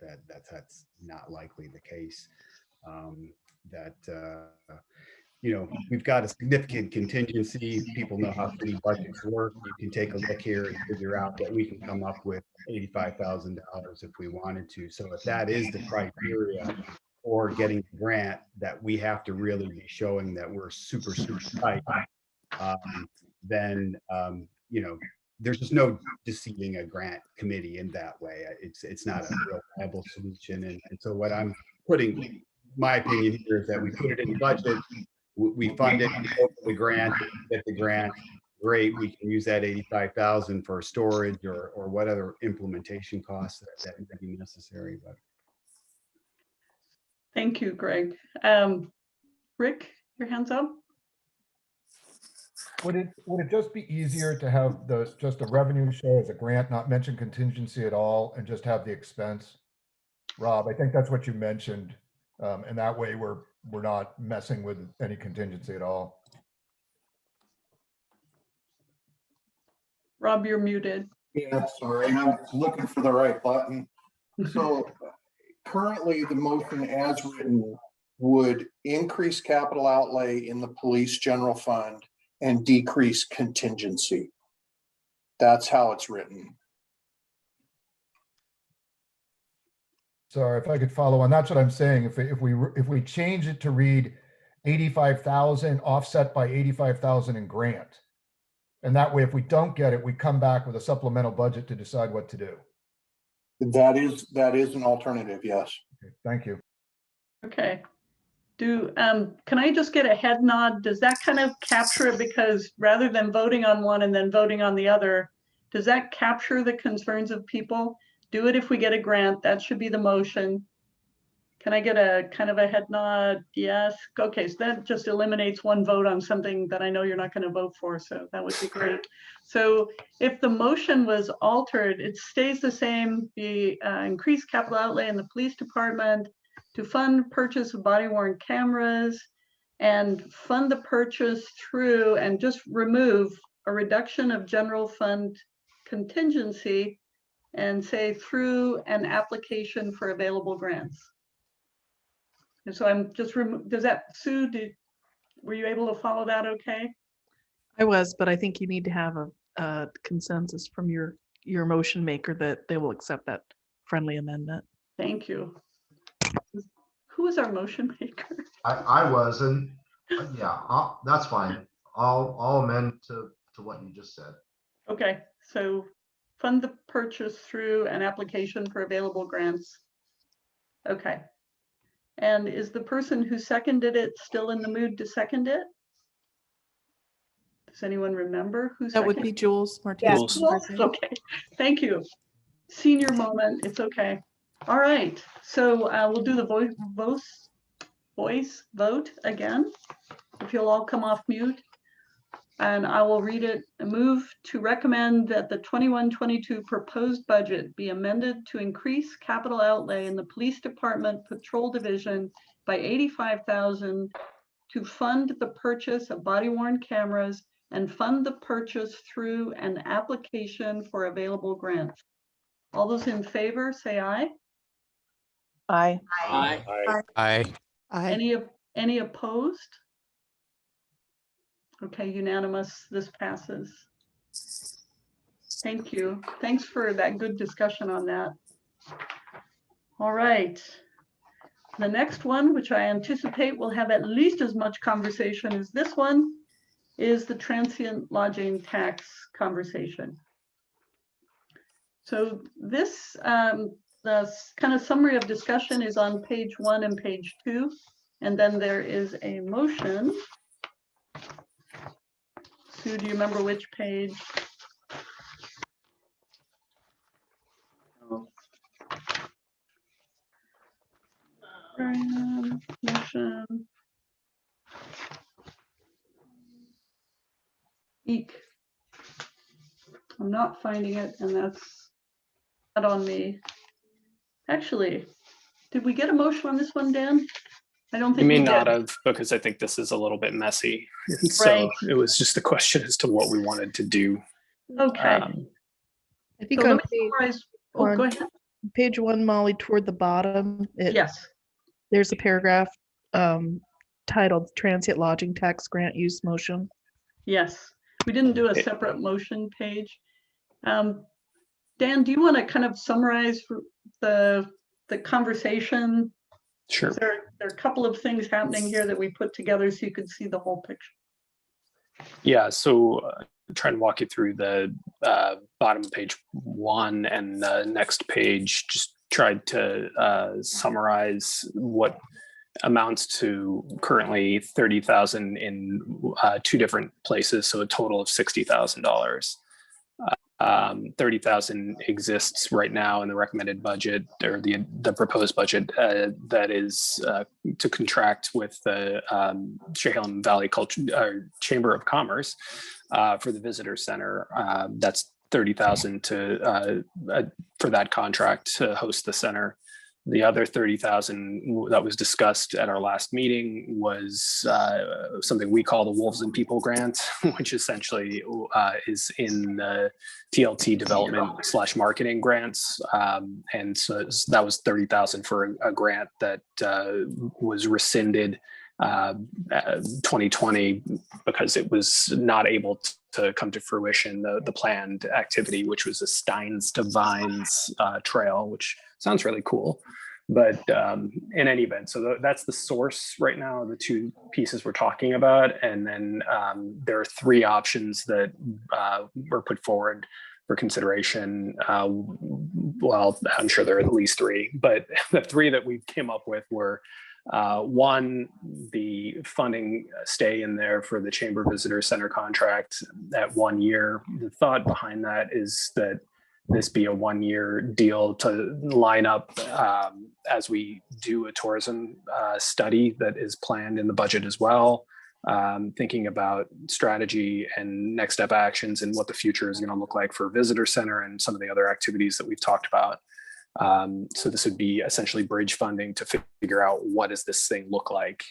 that's not likely the case. We've got a significant contingency. People know how city budgets work. You can take a look here and figure out that we can come up with $85,000 if we wanted to. So if that is the criteria for getting the grant, that we have to really be showing that we're super, super tight, then there's just no deceiving a grant committee in that way. It's not a real viable solution. And so what I'm putting, my opinion here is that we put it in the budget, we fund it, we go for the grant, get the grant, great, we can use that 85,000 for storage or what other implementation costs that may be necessary. But Thank you, Greg. Rick, your hands up. Would it just be easier to have just a revenue show as a grant, not mention contingency at all, and just have the expense? Rob, I think that's what you mentioned. And that way we're not messing with any contingency at all. Rob, you're muted. Yeah, sorry, I'm looking for the right button. So currently the motion as written would increase capital outlay in the police general fund and decrease contingency. That's how it's written. Sorry, if I could follow on, that's what I'm saying. If we change it to read 85,000 offset by 85,000 in grant, and that way, if we don't get it, we come back with a supplemental budget to decide what to do. That is an alternative, yes. Okay, thank you. Okay. Can I just get a head nod? Does that kind of capture it? Because rather than voting on one and then voting on the other, does that capture the concerns of people? Do it if we get a grant. That should be the motion. Can I get a kind of a head nod? Yes. Okay, so that just eliminates one vote on something that I know you're not going to vote for, so that would be great. So if the motion was altered, it stays the same, the increased capital outlay in the police department to fund purchase of body-worn cameras and fund the purchase through, and just remove a reduction of general fund contingency and say through an application for available grants. And so I'm just, does that, Sue, were you able to follow that okay? I was, but I think you need to have a consensus from your motion maker that they will accept that friendly amendment. Thank you. Who is our motion maker? I was, and yeah, that's fine. I'll amend to what you just said. Okay, so fund the purchase through an application for available grants. Okay. And is the person who seconded it still in the mood to second it? Does anyone remember who That would be Jules Martinez. Okay, thank you. Senior moment, it's okay. All right, so we'll do the voice vote again. If you'll all come off mute. And I will read it. Move to recommend that the 21-22 proposed budget be amended to increase capital outlay in the police department patrol division by 85,000 to fund the purchase of body-worn cameras and fund the purchase through an application for available grants. All those in favor, say aye. Aye. Aye. Aye. Any opposed? Okay, unanimous, this passes. Thank you. Thanks for that good discussion on that. All right. The next one, which I anticipate will have at least as much conversation as this one, is the transient lodging tax conversation. So this, the kind of summary of discussion is on page 1 and page 2, and then there is a motion. Sue, do you remember which page? Motion. Eek. I'm not finding it, and that's not on me. Actually, did we get a motion on this one, Dan? I don't You think may we not did. have, because I think this is a little bit messy. And so Right. it was just a question as to what we wanted to do. Okay. I think So on let me summarize. Oh, on go ahead. page 1, Molly, toward the bottom, Yes. there's a paragraph titled Transient Lodging Tax Grant Use Motion. Yes. We didn't do a separate motion page. Dan, do you want to kind of summarize the conversation? Sure. There are a couple of things happening here that we put together so you could see the whole picture. Yeah, so try and walk you through the bottom of page 1 and the next page. Just tried to summarize what amounts to currently $30,000 in 2 different places, so a total of $60,000. 30,000 exists right now in the recommended budget, or the proposed budget, that is to contract with the Chehalem Valley Chamber of Commerce for the visitor center. That's 30,000 to for that contract to host the center. The other 30,000 that was discussed at our last meeting was something we call the Wolves and People grant, which essentially is in the TLT development / marketing grants. And so that was 30,000 for a grant that was rescinded 2020 because it was not able to come to fruition, the planned activity, which was a Steins to Vines trail, which sounds really cool. But in any event, so that's the source right now, the 2 pieces we're talking about. And then there are 3 options that were put forward for consideration. Well, I'm sure there are at least 3, but the 3 that we came up with were 1, the funding stay in there for the Chamber Visitor Center contract at 1 year. The thought behind that is that this be a 1-year deal to line up as we do a tourism study that is planned in the budget as well, thinking about strategy and next step actions and what the future is going to look like for visitor center and some of the other activities that we've talked about. So this would be essentially bridge funding to figure out what does this thing look like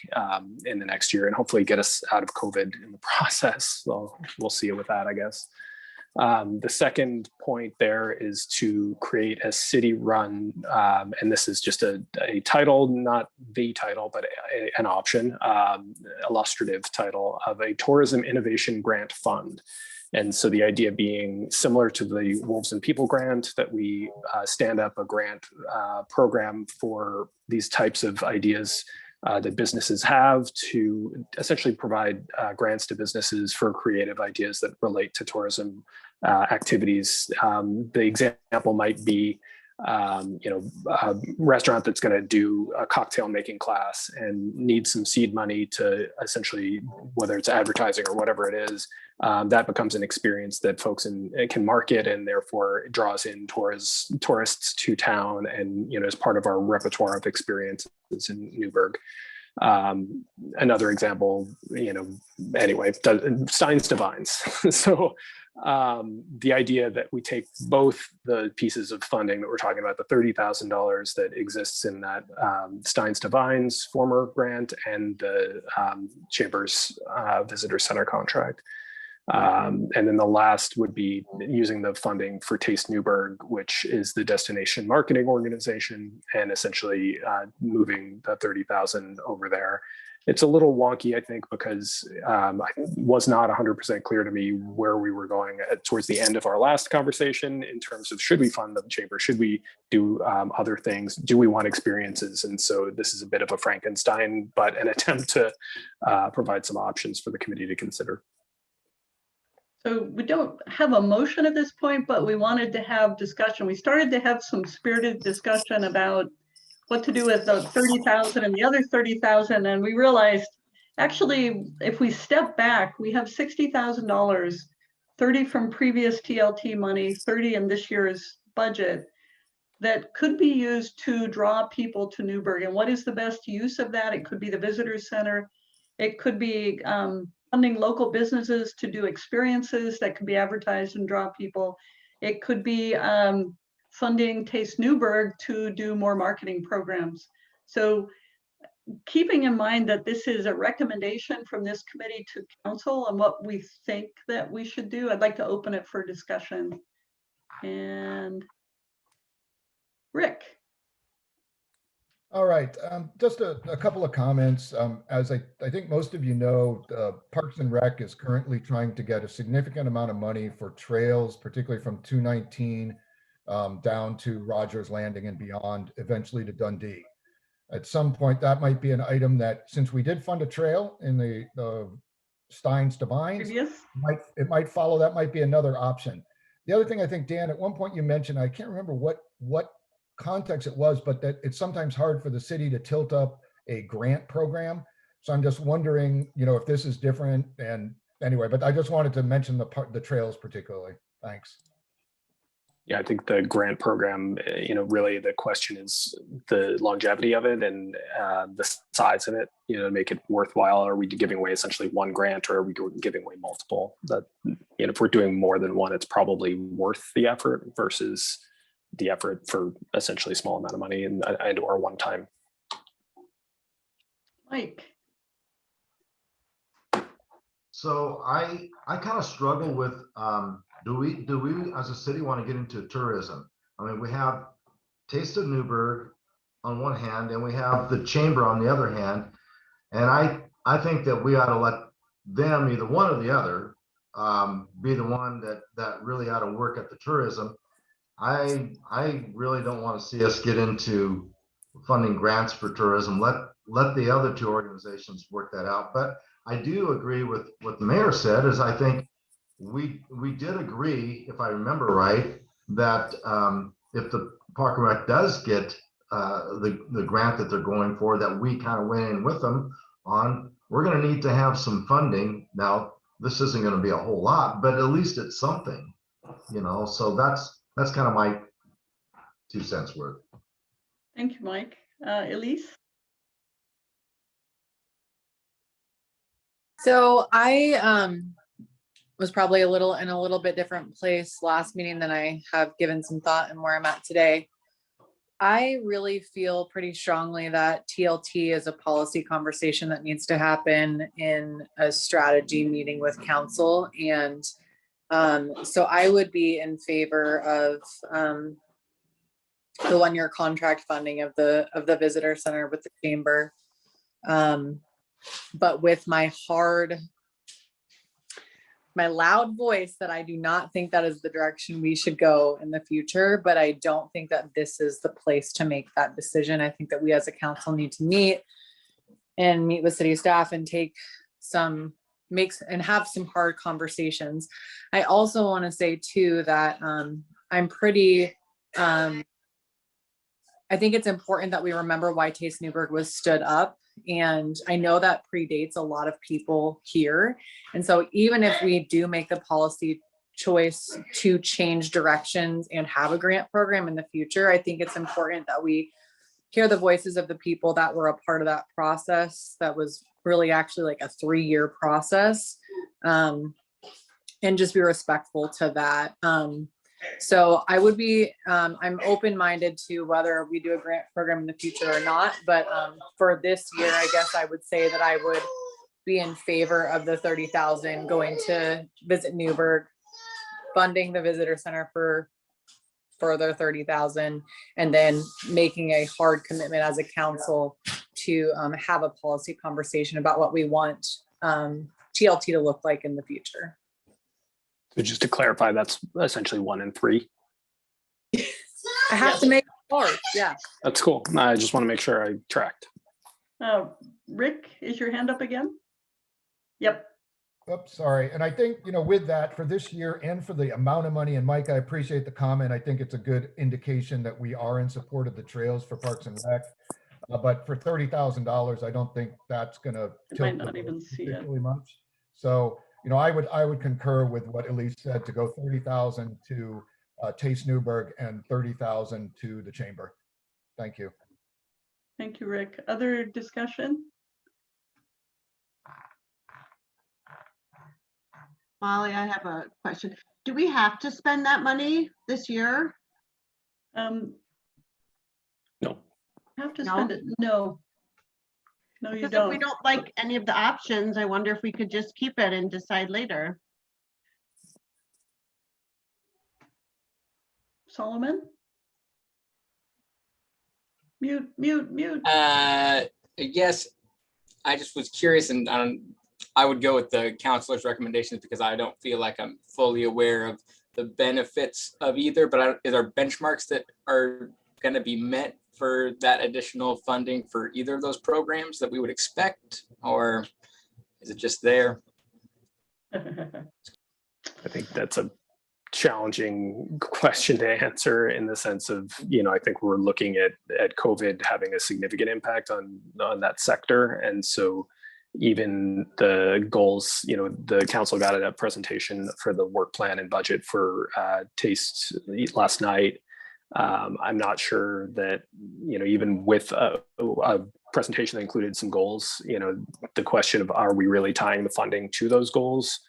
in the next year, and hopefully get us out of COVID in the process. So we'll see it with that, I guess. The second point there is to create a city-run, and this is just a title, not the title, but an option, illustrative title of a tourism innovation grant fund. And so the idea being similar to the Wolves and People grant, that we stand up a grant program for these types of ideas that businesses have, to essentially provide grants to businesses for creative ideas that relate to tourism activities. The example might be, a restaurant that's going to do a cocktail making class and needs some seed money to essentially, whether it's advertising or whatever it is, that becomes an experience that folks can market, and therefore draws in tourists to town, and is part of our repertoire of experiences in Newberg. Another example, anyway, Steins to Vines. So the idea that we take both the pieces of funding that we're talking about, the $30,000 that exists in that Steins to Vines former grant, and the Chamber's Visitor Center contract. And then the last would be using the funding for Taste Newberg, which is the destination marketing organization, and essentially moving the 30,000 over there. It's a little wonky, I think, because it was not 100% clear to me where we were going towards the end of our last conversation in terms of, should we fund the chamber? Should we do other things? Do we want experiences? And so this is a bit of a Frankenstein, but an attempt to provide some options for the committee to consider. So we don't have a motion at this point, but we wanted to have discussion. We started to have some spirited discussion about what to do with the 30,000 and the other 30,000. And we realized, actually, if we step back, we have $60,000, 30 from previous TLT money, 30 in this year's budget, that could be used to draw people to Newberg. And what is the best use of that? It could be the visitor center. It could be funding local businesses to do experiences that could be advertised and draw people. It could be funding Taste Newberg to do more marketing programs. So keeping in mind that this is a recommendation from this committee to council on what we think that we should do, I'd like to open it for discussion. And Rick. All right, just a couple of comments. As I think most of you know, Parks and Rec is currently trying to get a significant amount of money for trails, particularly from 219 down to Rogers Landing and beyond, eventually to Dundee. At some point, that might be an item that, since we did fund a trail in the Steins to Vines, it might follow. That might be another option. The other thing I think, Dan, at one point you mentioned, I can't remember what context it was, but that it's sometimes hard for the city to tilt up a grant program. So I'm just wondering, if this is different. And anyway, but I just wanted to mention the trails particularly. Thanks. Yeah, I think the grant program, really the question is the longevity of it and the size of it, to make it worthwhile. Are we giving away essentially one grant, or are we giving away multiple? That, if we're doing more than one, it's probably worth the effort versus the effort for essentially a small amount of money and or one time. Mike. So I kind of struggle with, do we as a city want to get into tourism? I mean, we have Taste of Newberg on one hand, and we have the Chamber on the other hand. And I think that we ought to let them, either one or the other, be the one that really ought to work at the tourism. I really don't want to see us get into funding grants for tourism. Let the other two organizations work that out. But I do agree with what the mayor said, is I think we did agree, if I remember right, that if the Park and Rec does get the grant that they're going for, that we kind of went in with them on, we're going to need to have some funding. Now, this isn't going to be a whole lot, but at least it's something, so that's kind of my 2 cents worth. Thank you, Mike. Elise? So I was probably in a little bit different place last meeting than I have given some thought and where I'm at today. I really feel pretty strongly that TLT is a policy conversation that needs to happen in a strategy meeting with council. And so I would be in favor of the 1-year contract funding of the visitor center with the chamber. But with my loud voice, that I do not think that is the direction we should go in the future, but I don't think that this is the place to make that decision. I think that we as a council need to meet with city staff and have some hard conversations. I also want to say too that I'm pretty, I think it's important that we remember why Taste Newberg was stood up. And I know that predates a lot of people here. And so even if we do make the policy choice to change directions and have a grant program in the future, I think it's important that we hear the voices of the people that were a part of that process. That was really actually like a 3-year process, and just be respectful to that. So I would be, I'm open-minded to whether we do a grant program in the future or not, but for this year, I guess I would say that I would be in favor of the 30,000 going to Visit Newberg, funding the visitor center for further 30,000, and then making a hard commitment as a council to have a policy conversation about what we want TLT to look like in the future. So just to clarify, that's essentially 1 and 3. I have to make it hard. Yeah. That's cool. I just want to make sure I tracked. Rick, is your hand up again? Yep. Oops, sorry. And I think, with that, for this year and for the amount of money, and Mike, I appreciate the comment. I think it's a good indication that we are in support of the trails for Parks and Rec. But for $30,000, I don't think that's going to might not even see it much. So, I would concur with what Elise said, to go 30,000 to Taste Newberg and 30,000 to the chamber. Thank you. Thank you, Rick. Other discussion? Molly, I have a question. Do we have to spend that money this year? No. Have to spend it? No. No, you Because if we don't. don't like any of the options, I wonder if we could just keep it and decide later. Solomon? Mute, mute, mute. I guess I just was curious, and I would go with the counselor's recommendations because I don't feel like I'm fully aware of the benefits of either. But is there benchmarks that are going to be met for that additional funding for either of those programs that we would expect, or is it just there? I think that's a challenging question to answer in the sense of, I think we're looking at COVID having a significant impact on that sector. And so even the goals, the council got a presentation for the work plan and budget for Taste last night. I'm not sure that, even with a presentation that included some goals, the question of, are we really tying the funding to those goals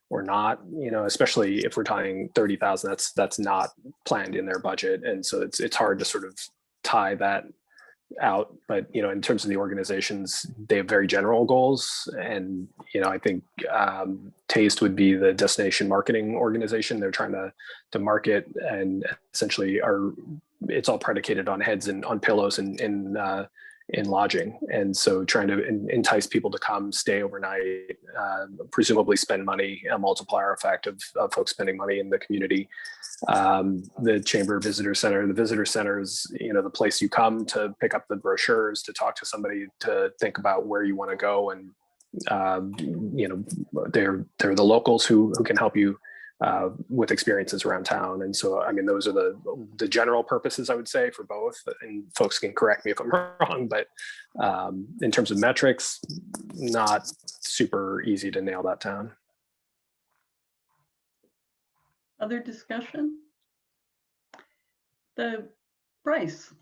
or not, especially if we're tying 30,000, that's not planned in their budget. And so it's hard to sort of tie that out. But, in terms of the organizations, they have very general goals. And, I think Taste would be the destination marketing organization. They're trying to market, and essentially it's all predicated on heads and on pillows and in lodging. And so trying to entice people to come stay overnight, presumably spend money, a multiplier effect of folks spending money in the community. The Chamber Visitor Center, the Visitor Center is, the place you come to pick up the brochures, to talk to somebody, to think about where you want to go. And, they're the locals who can help you with experiences around town. And so, those are the general purposes, I would say, for both. And folks can correct me if I'm wrong, but in terms of metrics, not super easy to nail that down. Other discussion? Bryce.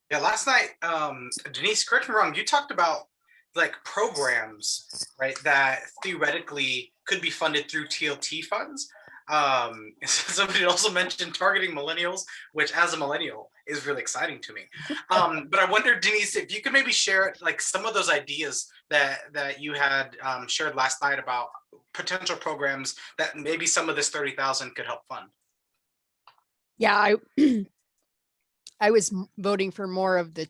Yeah, last night, Denise, correct me wrong, you talked about like programs, right, that theoretically could be funded through TLT funds. Somebody also mentioned targeting millennials, which as a millennial is really exciting to me. But I wonder, Denise, if you could maybe share like some of those ideas that you had shared last night about potential programs that maybe some of this 30,000 could help fund. Yeah, I was voting for more of the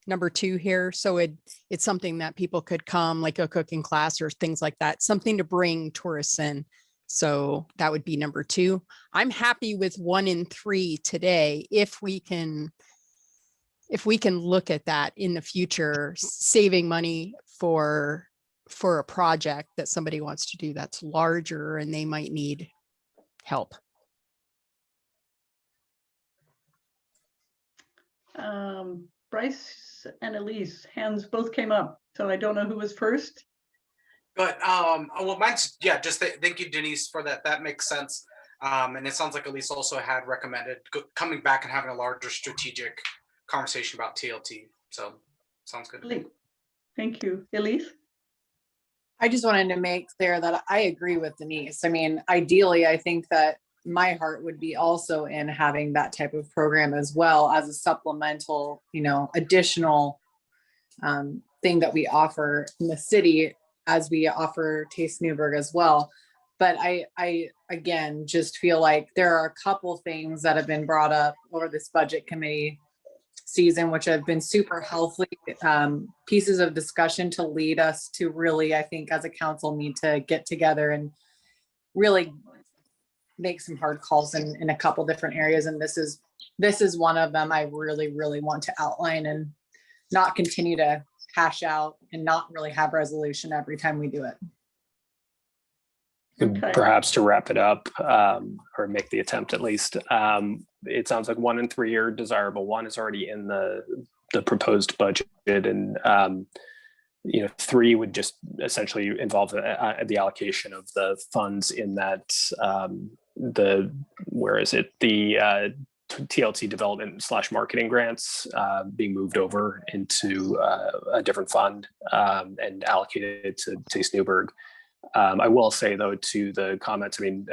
number two here. So it's something that people could come, like a cooking class or things like that, something to bring tourists in. So that would be number two. I'm happy with 1 and 3 today. If we can look at that in the future, saving money for a project that somebody wants to do that's larger and they might need help. Bryce and Elise, hands both came up, so I don't know who was first. But well, mine's, yeah, just thank you, Denise, for that. That makes sense. And it sounds like Elise also had recommended coming back and having a larger strategic conversation about TLT. So sounds good. Thank you. Elise? I just wanted to make clear that I agree with Denise. Ideally, I think that my heart would be also in having that type of program as well as a supplemental, additional thing that we offer in the city as we offer Taste Newberg as well. But I again, just feel like there are a couple things that have been brought up over this budget committee season, which have been super healthy pieces of discussion to lead us to really, I think as a council need to get together and really make some hard calls in a couple different areas. And this is one of them I really, really want to outline and not continue to hash out and not really have resolution every time we do it. Okay. Perhaps to wrap it up, or make the attempt at least, it sounds like 1 and 3 are desirable. 1 is already in the proposed budget, and 3 would just essentially involve the allocation of the funds in that the TLT development / marketing grants being moved over into a different fund and allocated to Taste Newberg. I will say though, to the comments, I mean,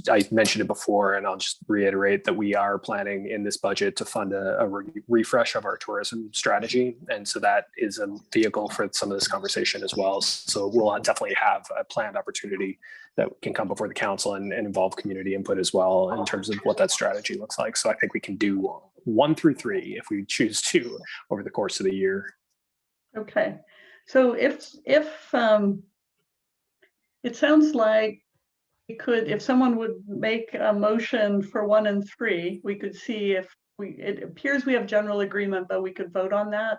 I mentioned it before, and I'll just reiterate that we are planning in this budget to fund a refresh of our tourism strategy. And so that is a vehicle for some of this conversation as well. So we'll definitely have a planned opportunity that can come before the council and involve community input as well in terms of what that strategy looks like. So I think we can do 1 through 3 if we choose to over the course of the year. Okay, so if it sounds like we could, if someone would make a motion for 1 and 3, we could see if it appears we have general agreement, but we could vote on that.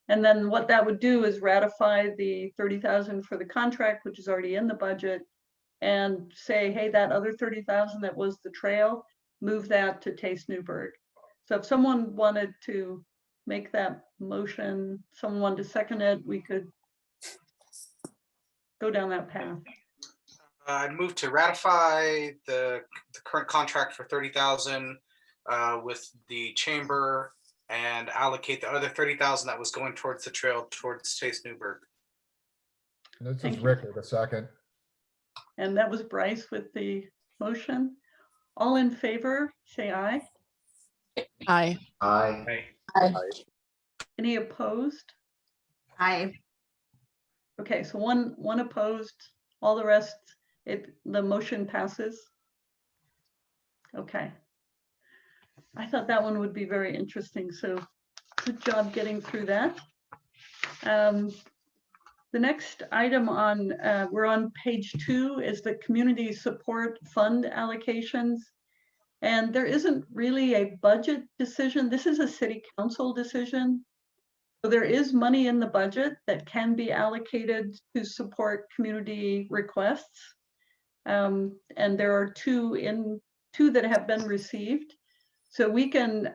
And then what that would do is ratify the 30,000 for the contract, which is already in the budget, and say, hey, that other 30,000 that was the trail, move that to Taste Newberg. So if someone wanted to make that motion, someone wanted to second it, we could go down that path. I'd move to ratify the current contract for 30,000 with the chamber and allocate the other 30,000 that was going towards the trail towards Taste Newberg. This Thank is you. Rick with a second. And that was Bryce with the motion. All in favor, say aye. Aye. Aye. Any opposed? Aye. Okay, so one opposed, all the rest, the motion passes. Okay. I thought that one would be very interesting, so good job getting through that. The next item on, we're on page 2, is the community support fund allocations. And there isn't really a budget decision. This is a city council decision. So there is money in the budget that can be allocated to support community requests. And there are two that have been received. So we can,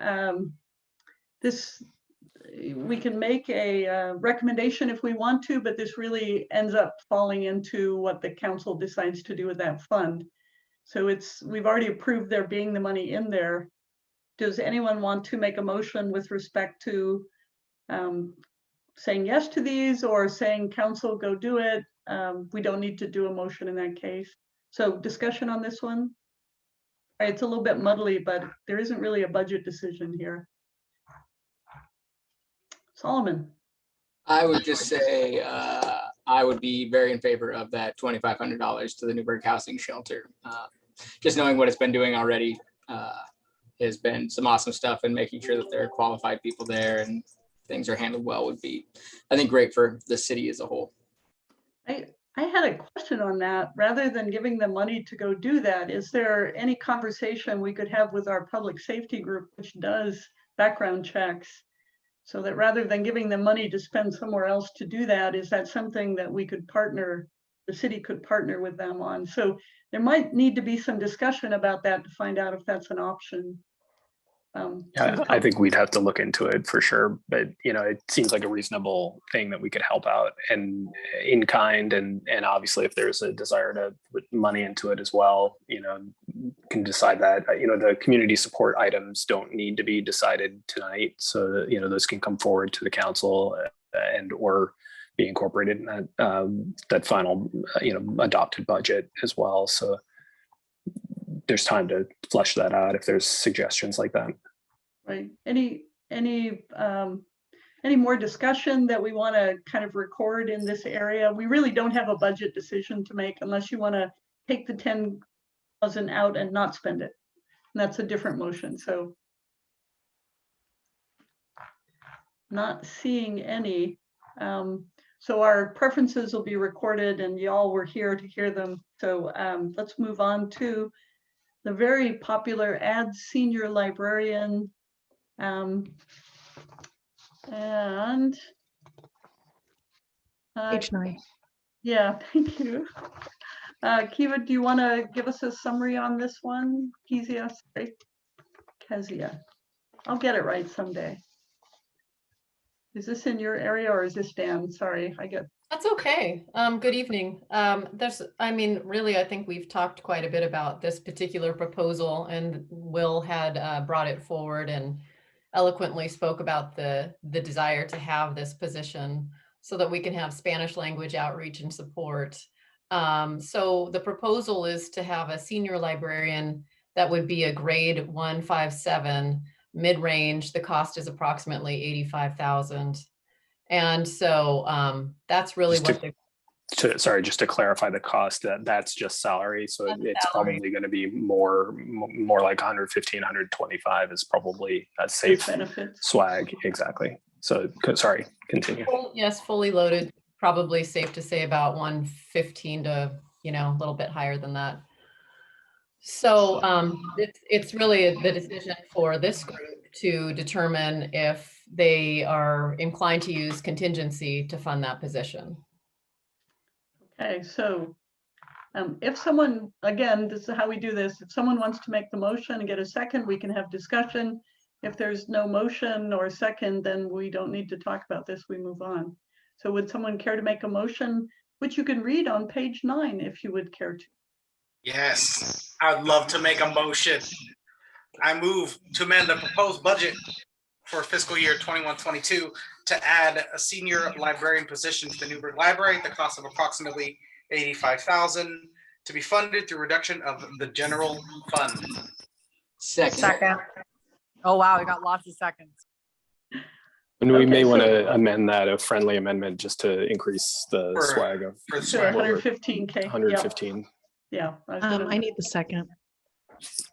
we can make a recommendation if we want to, but this really ends up falling into what the council decides to do with that fund. So we've already approved there being the money in there. Does anyone want to make a motion with respect to saying yes to these or saying council go do it? We don't need to do a motion in that case. So discussion on this one. All right, it's a little bit muddly, but there isn't really a budget decision here. Solomon. I would just say I would be very in favor of that $2,500 to the Newberg Housing Shelter. Just knowing what it's been doing already has been some awesome stuff, and making sure that there are qualified people there and things are handled well would be, I think, great for the city as a whole. I had a question on that. Rather than giving them money to go do that, is there any conversation we could have with our public safety group, which does background checks, so that rather than giving them money to spend somewhere else to do that, is that something that we could partner, the city could partner with them on? So there might need to be some discussion about that to find out if that's an option. Yeah, I think we'd have to look into it for sure, but it seems like a reasonable thing that we could help out and in kind, and obviously if there's a desire to put money into it as well, can decide that. The community support items don't need to be decided tonight, so those can come forward to the council and or be incorporated in that final adopted budget as well. So there's time to flesh that out if there's suggestions like that. Right. Any more discussion that we want to kind of record in this area? We really don't have a budget decision to make unless you want to take the 10,000 out and not spend it. And that's a different motion. So not seeing any. So our preferences will be recorded and y'all were here to hear them. So let's move on to the very popular Add Senior Librarian. And Page 9. Yeah, thank you. Kiva, do you want to give us a summary on this one? Kezia, sorry. Kezia. I'll get it right someday. Is this in your area or is this Dan? Sorry, That's okay. Good evening. Really, I think we've talked quite a bit about this particular proposal, and Will had brought it forward and eloquently spoke about the desire to have this position so that we can have Spanish language outreach and support. So the proposal is to have a senior librarian that would be a grade 157 mid-range. The cost is approximately 85,000. And so that's really Just what sorry, just to clarify the cost, that's just salary. So it's salary. probably going to be more like 115, 125 is probably a safe benefits. swag. Exactly. So sorry, continue. Yes, fully loaded, probably safe to say about 115 to, a little bit higher than that. So it's really the decision for this group to determine if they are inclined to use contingency to fund that position. Okay, so if someone, again, this is how we do this. If someone wants to make the motion and get a second, we can have discussion. If there's no motion or second, then we don't need to talk about this. We move on. So would someone care to make a motion, which you can read on page 9 if you would care to? Yes, I'd love to make a motion. I move to amend the proposed budget for fiscal year 21-22 to add a senior librarian position to the Newberg Library at the cost of approximately 85,000 to be funded through reduction of the general fund. Second. Oh, wow, we got lots of seconds. And we may Okay, want so- to amend that, a friendly amendment, just to increase the swag of For the Sure, swag. 115K. Yep. 115. Yeah. I need the second.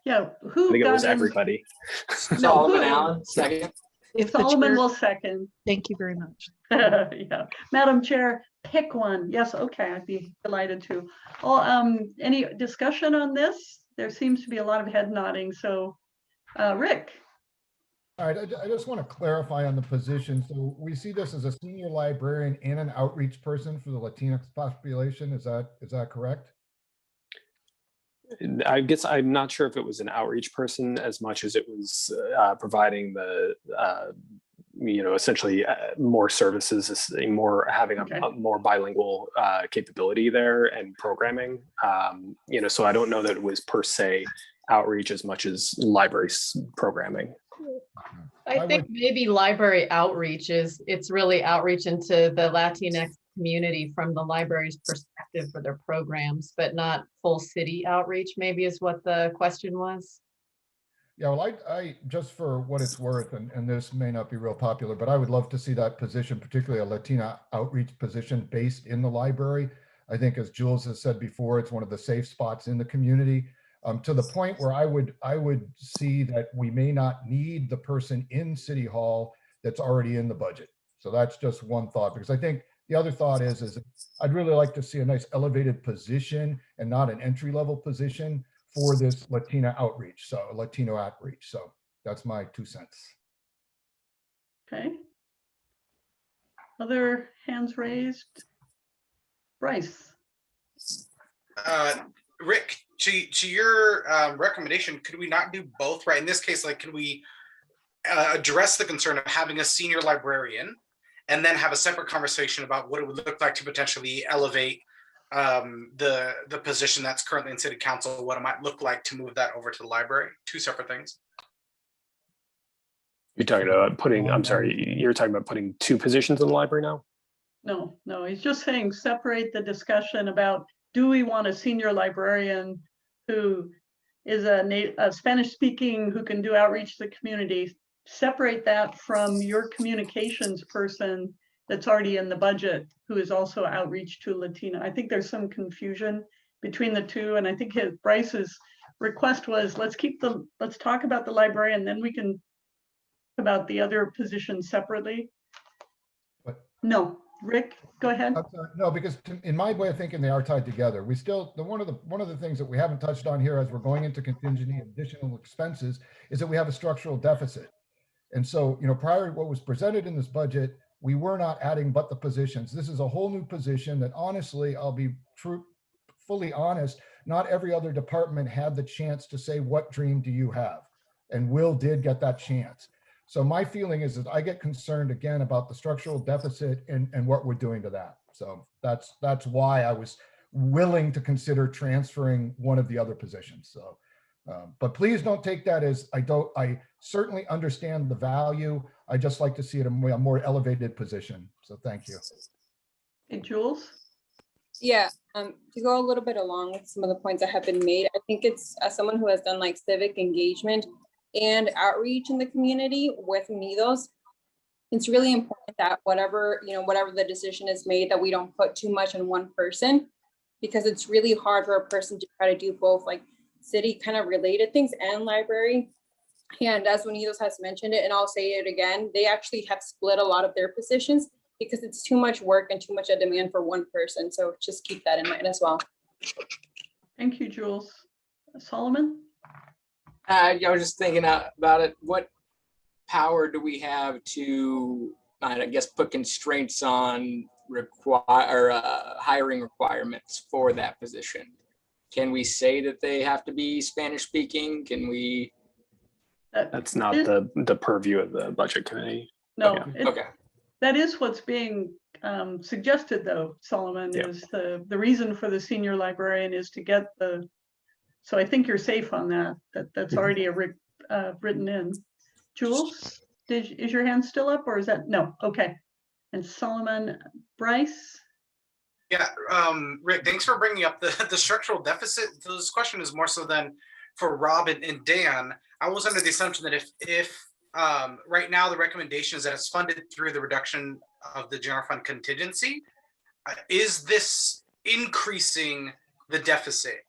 Yeah, I who think it got was in? everybody. Solomon Allen, second. If the Solomon chair- will second. Thank you very much. Yeah, Madam Chair, pick one. Yes, okay, I'd be delighted to. Oh, any discussion on this? There seems to be a lot of head nodding, so Rick. All right, I just want to clarify on the position. So we see this as a senior librarian and an outreach person for the Latinx population. Is that correct? I guess I'm not sure if it was an outreach person as much as it was providing the, essentially more services, more having a more bilingual capability there and programming. So I don't know that it was per se outreach as much as library programming. I think maybe library outreach it's really outreach into the Latinx community from the library's perspective for their programs, but not full city outreach, maybe is what the question was. Yeah, well, I just for what it's worth, and this may not be real popular, but I would love to see that position, particularly a Latina outreach position based in the library. I think, as Jules has said before, it's one of the safe spots in the community. To the point where I would see that we may not need the person in City Hall that's already in the budget. So that's just one thought, because I think the other thought is I'd really like to see a nice elevated position and not an entry-level position for this Latino outreach. So that's my 2 cents. Okay. Other hands raised? Bryce. Rick, to your recommendation, could we not do both? Right. In this case, can we address the concern of having a senior librarian and then have a separate conversation about what it would look like to potentially elevate the position that's currently in city council, what it might look like to move that over to the library? Two separate things. You're talking about you're talking about putting 2 positions in the library now? No, he's just saying separate the discussion about, do we want a senior librarian who is a Spanish speaking, who can do outreach to the community? Separate that from your communications person that's already in the budget, who is also outreach to Latina. I think there's some confusion between the two. And I think Bryce's request was, let's talk about the library and then we can about the other positions separately. But no, Rick, go ahead. No, because in my way of thinking, they are tied together. We still, one of the things that we haven't touched on here as we're going into contingency additional expenses is that we have a structural deficit. And so, prior to what was presented in this budget, we were not adding but the positions. This is a whole new position that, honestly, I'll be fully honest, not every other department had the chance to say, what dream do you have? And Will did get that chance. So my feeling is that I get concerned again about the structural deficit and what we're doing to that. So that's why I was willing to consider transferring one of the other positions. So, but please don't take that as I certainly understand the value. I just like to see it a more elevated position. So thank you. Hey, Jules. Yeah, to go a little bit along with some of the points that have been made, I think it's as someone who has done like civic engagement and outreach in the community with Unidos, it's really important that whatever the decision is made, that we don't put too much on one person, because it's really hard for a person to try to do both like city kind of related things and library. And as Unidos has mentioned it, and I'll say it again, they actually have split a lot of their positions because it's too much work and too much a demand for one person. So just keep that in mind as well. Thank you, Jules. Solomon? I was just thinking about it. What power do we have to, I guess, put constraints on hiring requirements for that position? Can we say that they have to be Spanish speaking? Can we? That's not the purview of the budget committee. No. Okay. That is what's being suggested, though, Solomon, is the reason for the senior librarian is to get the, so I think you're safe on that. That's already written in. Jules, is your hand still up, or is that, no, okay. And Solomon, Bryce? Yeah, Rick, thanks for bringing up the structural deficit. So this question is more so than for Rob and Dan. I was under the assumption that if right now the recommendation is that it's funded through the reduction of the general fund contingency, is this increasing the deficit,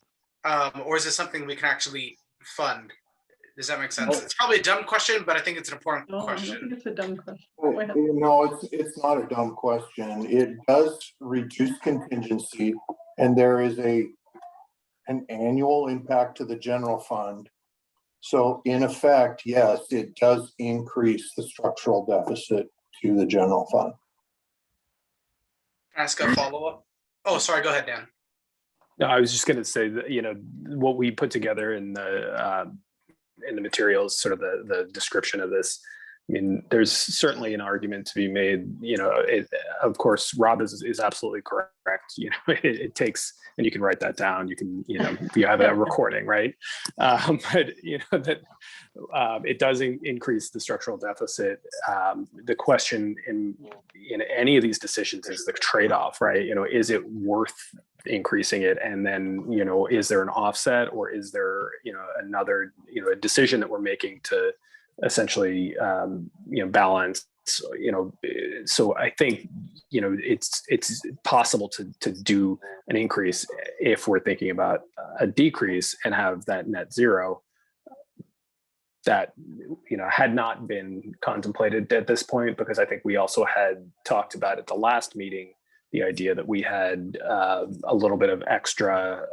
or is this something we can actually fund? Does that make sense? It's probably a dumb question, but I think it's an important question. I don't think it's a dumb question. No, it's not a dumb question. It does reduce contingency, and there is an annual impact to the general fund. So in effect, yes, it does increase the structural deficit to the general fund. Can I ask a follow-up? Oh, sorry, go ahead, Dan. No, I was just going to say that, what we put together in the materials, sort of the description of this, I mean, there's certainly an argument to be made, of course, Rob is absolutely correct. It takes, and you can write that down, you can, you have a recording, right? But, that it does increase the structural deficit. The question in any of these decisions is the trade-off, right? Is it worth increasing it? And then, is there an offset, or is there, another, a decision that we're making to essentially, balance, so I think, it's possible to do an increase if we're thinking about a decrease and have that net zero that, had not been contemplated at this point, because I think we also had talked about at the last meeting, the idea that we had a little bit of extra,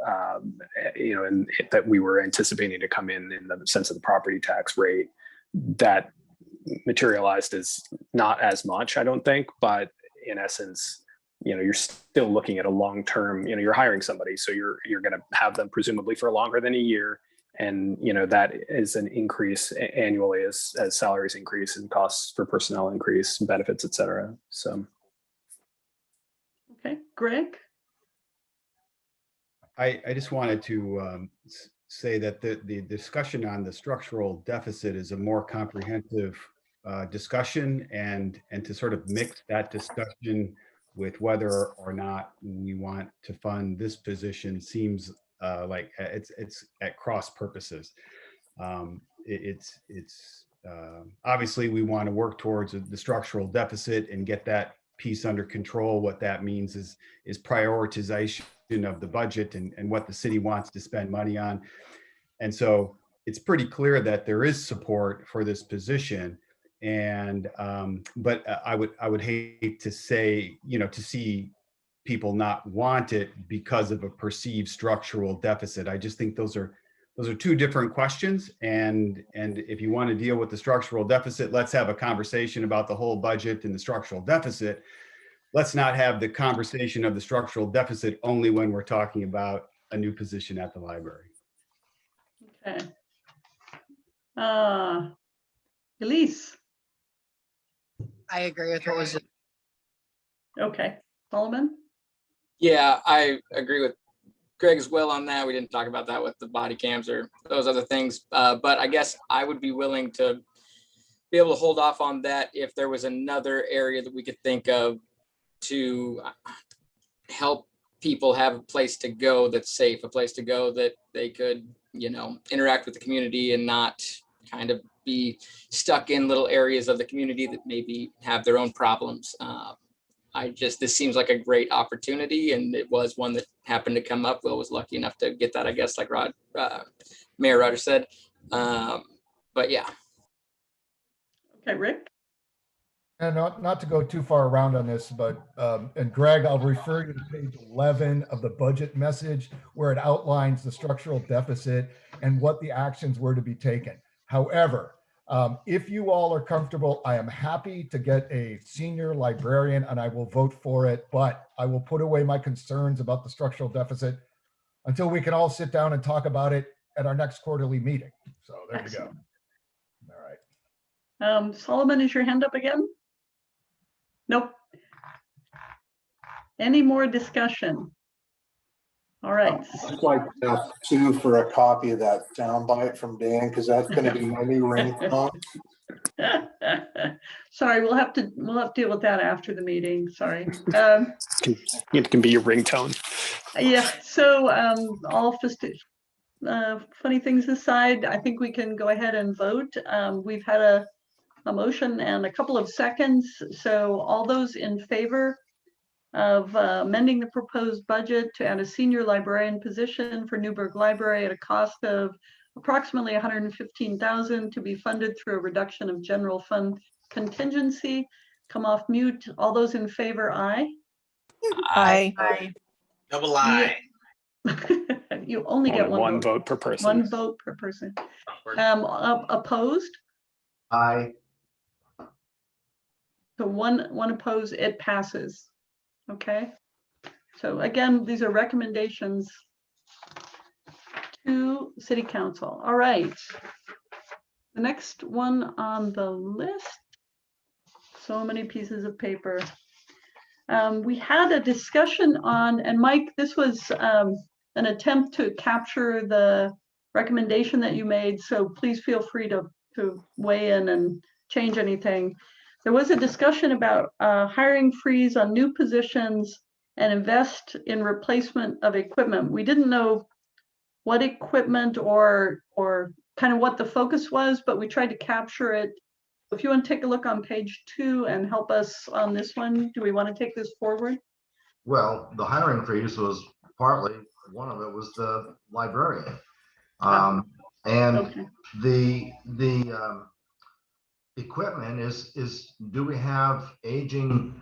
and that we were anticipating to come in the sense of the property tax rate that materialized as not as much, I don't think, but in essence, you're still looking at a long-term, you're hiring somebody, so you're going to have them presumably for longer than a year. And, that is an increase annually as salaries increase and costs for personnel increase and benefits, et cetera. So. Okay, Greg? I just wanted to say that the discussion on the structural deficit is a more comprehensive discussion, and to sort of mix that discussion with whether or not we want to fund this position seems like it's at cross purposes. Obviously we want to work towards the structural deficit and get that piece under control. What that means is prioritization of the budget and what the city wants to spend money on. And so it's pretty clear that there is support for this position. And but I would hate to say, to see people not want it because of a perceived structural deficit. I just think those are two different questions. And if you want to deal with the structural deficit, let's have a conversation about the whole budget and the structural deficit. Let's not have the conversation of the structural deficit only when we're talking about a new position at the library. Okay. Elise? I agree with what was just. Okay. Solomon? Yeah, I agree with Greg as well on that. We didn't talk about that with the body cams or those other things, but I guess I would be willing to be able to hold off on that if there was another area that we could think of to help people have a place to go that's safe, a place to go that they could, you know, interact with the community and not kind of be stuck in little areas of the community that maybe have their own problems. This seems like a great opportunity, and it was one that happened to come up. Will was lucky enough to get that, I guess, like Mayor Rogers said. But yeah. Okay, Rick? And not to go too far around on this, but, and Greg, I'll refer you to page 11 of the budget message where it outlines the structural deficit and what the actions were to be taken. However, if you all are comfortable, I am happy to get a senior librarian and I will vote for it, but I will put away my concerns about the structural deficit until we can all sit down and talk about it at our next quarterly meeting. So there you go. All right. Solomon, is your hand up again? Nope. Any more discussion? All right. I'd like to ask Sue for a copy of that soundbite from Dan, because that's going to be my new ringtone. Sorry, we'll have to deal with that after the meeting. Sorry. It can be your ringtone. Yeah. So all funny things aside, I think we can go ahead and vote. We've had a motion and a couple of seconds. So all those in favor of amending the proposed budget to add a senior librarian position for Newberg Library at a cost of approximately $115,000 to be funded through a reduction of general fund contingency. Come off mute. All those in favor, aye. Aye. Double I. You only get one vote per person. One vote per person. Opposed? Aye. So one opposed, it passes. Okay. So again, these are recommendations to City Council. All right. The next one on the list. So many pieces of paper. We had a discussion on, and Mike, this was an attempt to capture the recommendation that you made. So please feel free to weigh in and change anything. There was a discussion about hiring freeze on new positions and invest in replacement of equipment. We didn't know what equipment or kind of what the focus was, but we tried to capture it. If you want to take a look on page 2 and help us on this one, do we want to take this forward? Well, the hiring freeze was partly, one of it was the librarian. And Okay. the equipment is do we have aging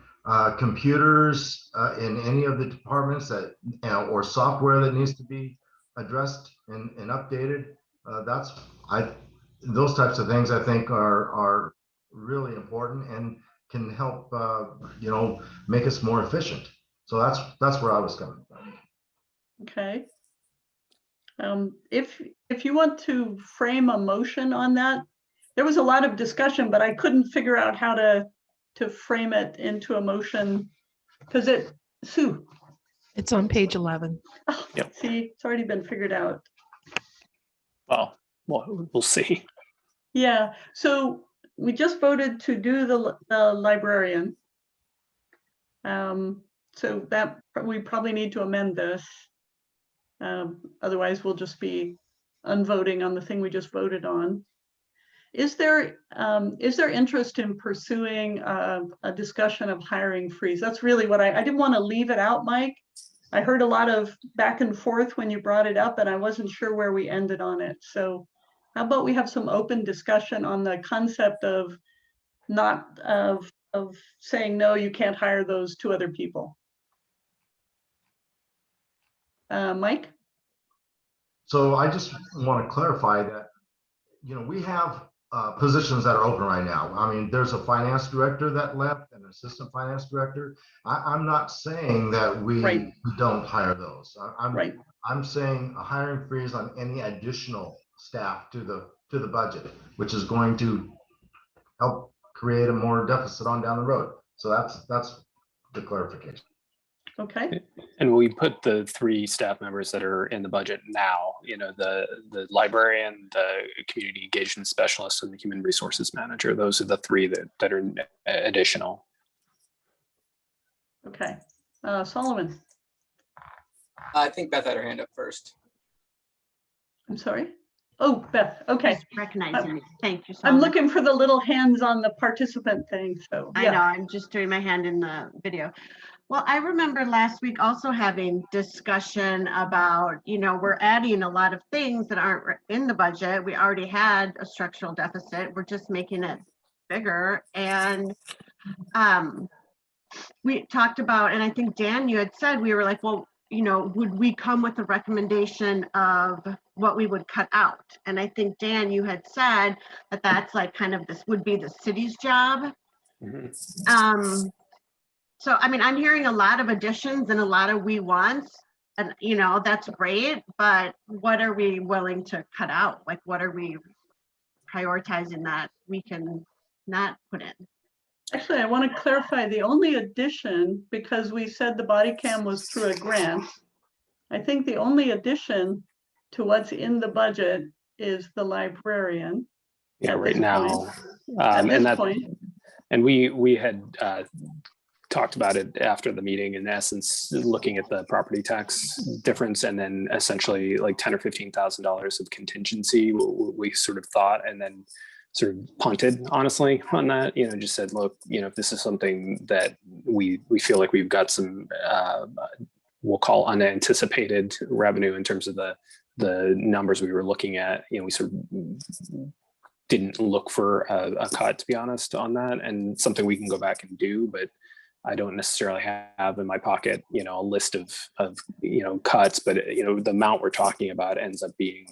computers in any of the departments that, or software that needs to be addressed and updated? Those types of things I think are really important and can help make us more efficient. So that's where I was coming from. Okay. If you want to frame a motion on that, there was a lot of discussion, but I couldn't figure out how to frame it into a motion because Sue. It's on page 11. Oh, yep. See, it's already been figured out. Well, we'll see. Yeah, so we just voted to do the librarian. So that we probably need to amend this. Otherwise, we'll just be unvoting on the thing we just voted on. Is there interest in pursuing a discussion of hiring freeze? That's really what I didn't want to leave it out, Mike. I heard a lot of back and forth when you brought it up, and I wasn't sure where we ended on it. So how about we have some open discussion on the concept of not of saying, no, you can't hire those 2 other people. Mike? So I just want to clarify that, we have positions that are open right now. I mean, there's a finance director that left, an assistant finance director. I'm not saying that we don't hire those. I'm saying a hiring freeze on any additional staff to the budget, which is going to help create a more deficit on down the road. So that's the clarification. Okay. And we put the 3 staff members that are in the budget now, the librarian, the community engagement specialist, and the human resources manager. Those are the 3 that are additional. Okay. Solomon. I think Beth had her hand up first. I'm sorry. Oh, Beth, okay. Just recognizing me. Thank you so I'm much. looking for the little hands on the participant thing, so. I yeah. know, I'm just doing my hand in the video. Well, I remember last week also having discussion about, we're adding a lot of things that aren't in the budget. We already had a structural deficit. We're just making it bigger. And we talked about, and I think Dan, you had said, we were like, well, would we come with a recommendation of what we would cut out? And I think, Dan, you had said that that's like kind of this would be the city's job. Mhm. So, I mean, I'm hearing a lot of additions and a lot of we wants, and that's great, but what are we willing to cut out? Like, what are we prioritizing that we can not put in? Actually, I want to clarify the only addition, because we said the body cam was through a grant. I think the only addition to what's in the budget is the librarian. Yeah, at right this now. point. At this point. And we had talked about it after the meeting, in essence, looking at the property tax difference, and then essentially like $10,000 or $15,000 of contingency, we sort of thought, and then sort of punted honestly on that, just said, look, if this is something that we feel like we've got some, we'll call unanticipated revenue in terms of the numbers we were looking at, we sort of didn't look for a cut, to be honest, on that, and something we can go back and do, but I don't necessarily have in my pocket, a list of cuts, but the amount we're talking about ends up being,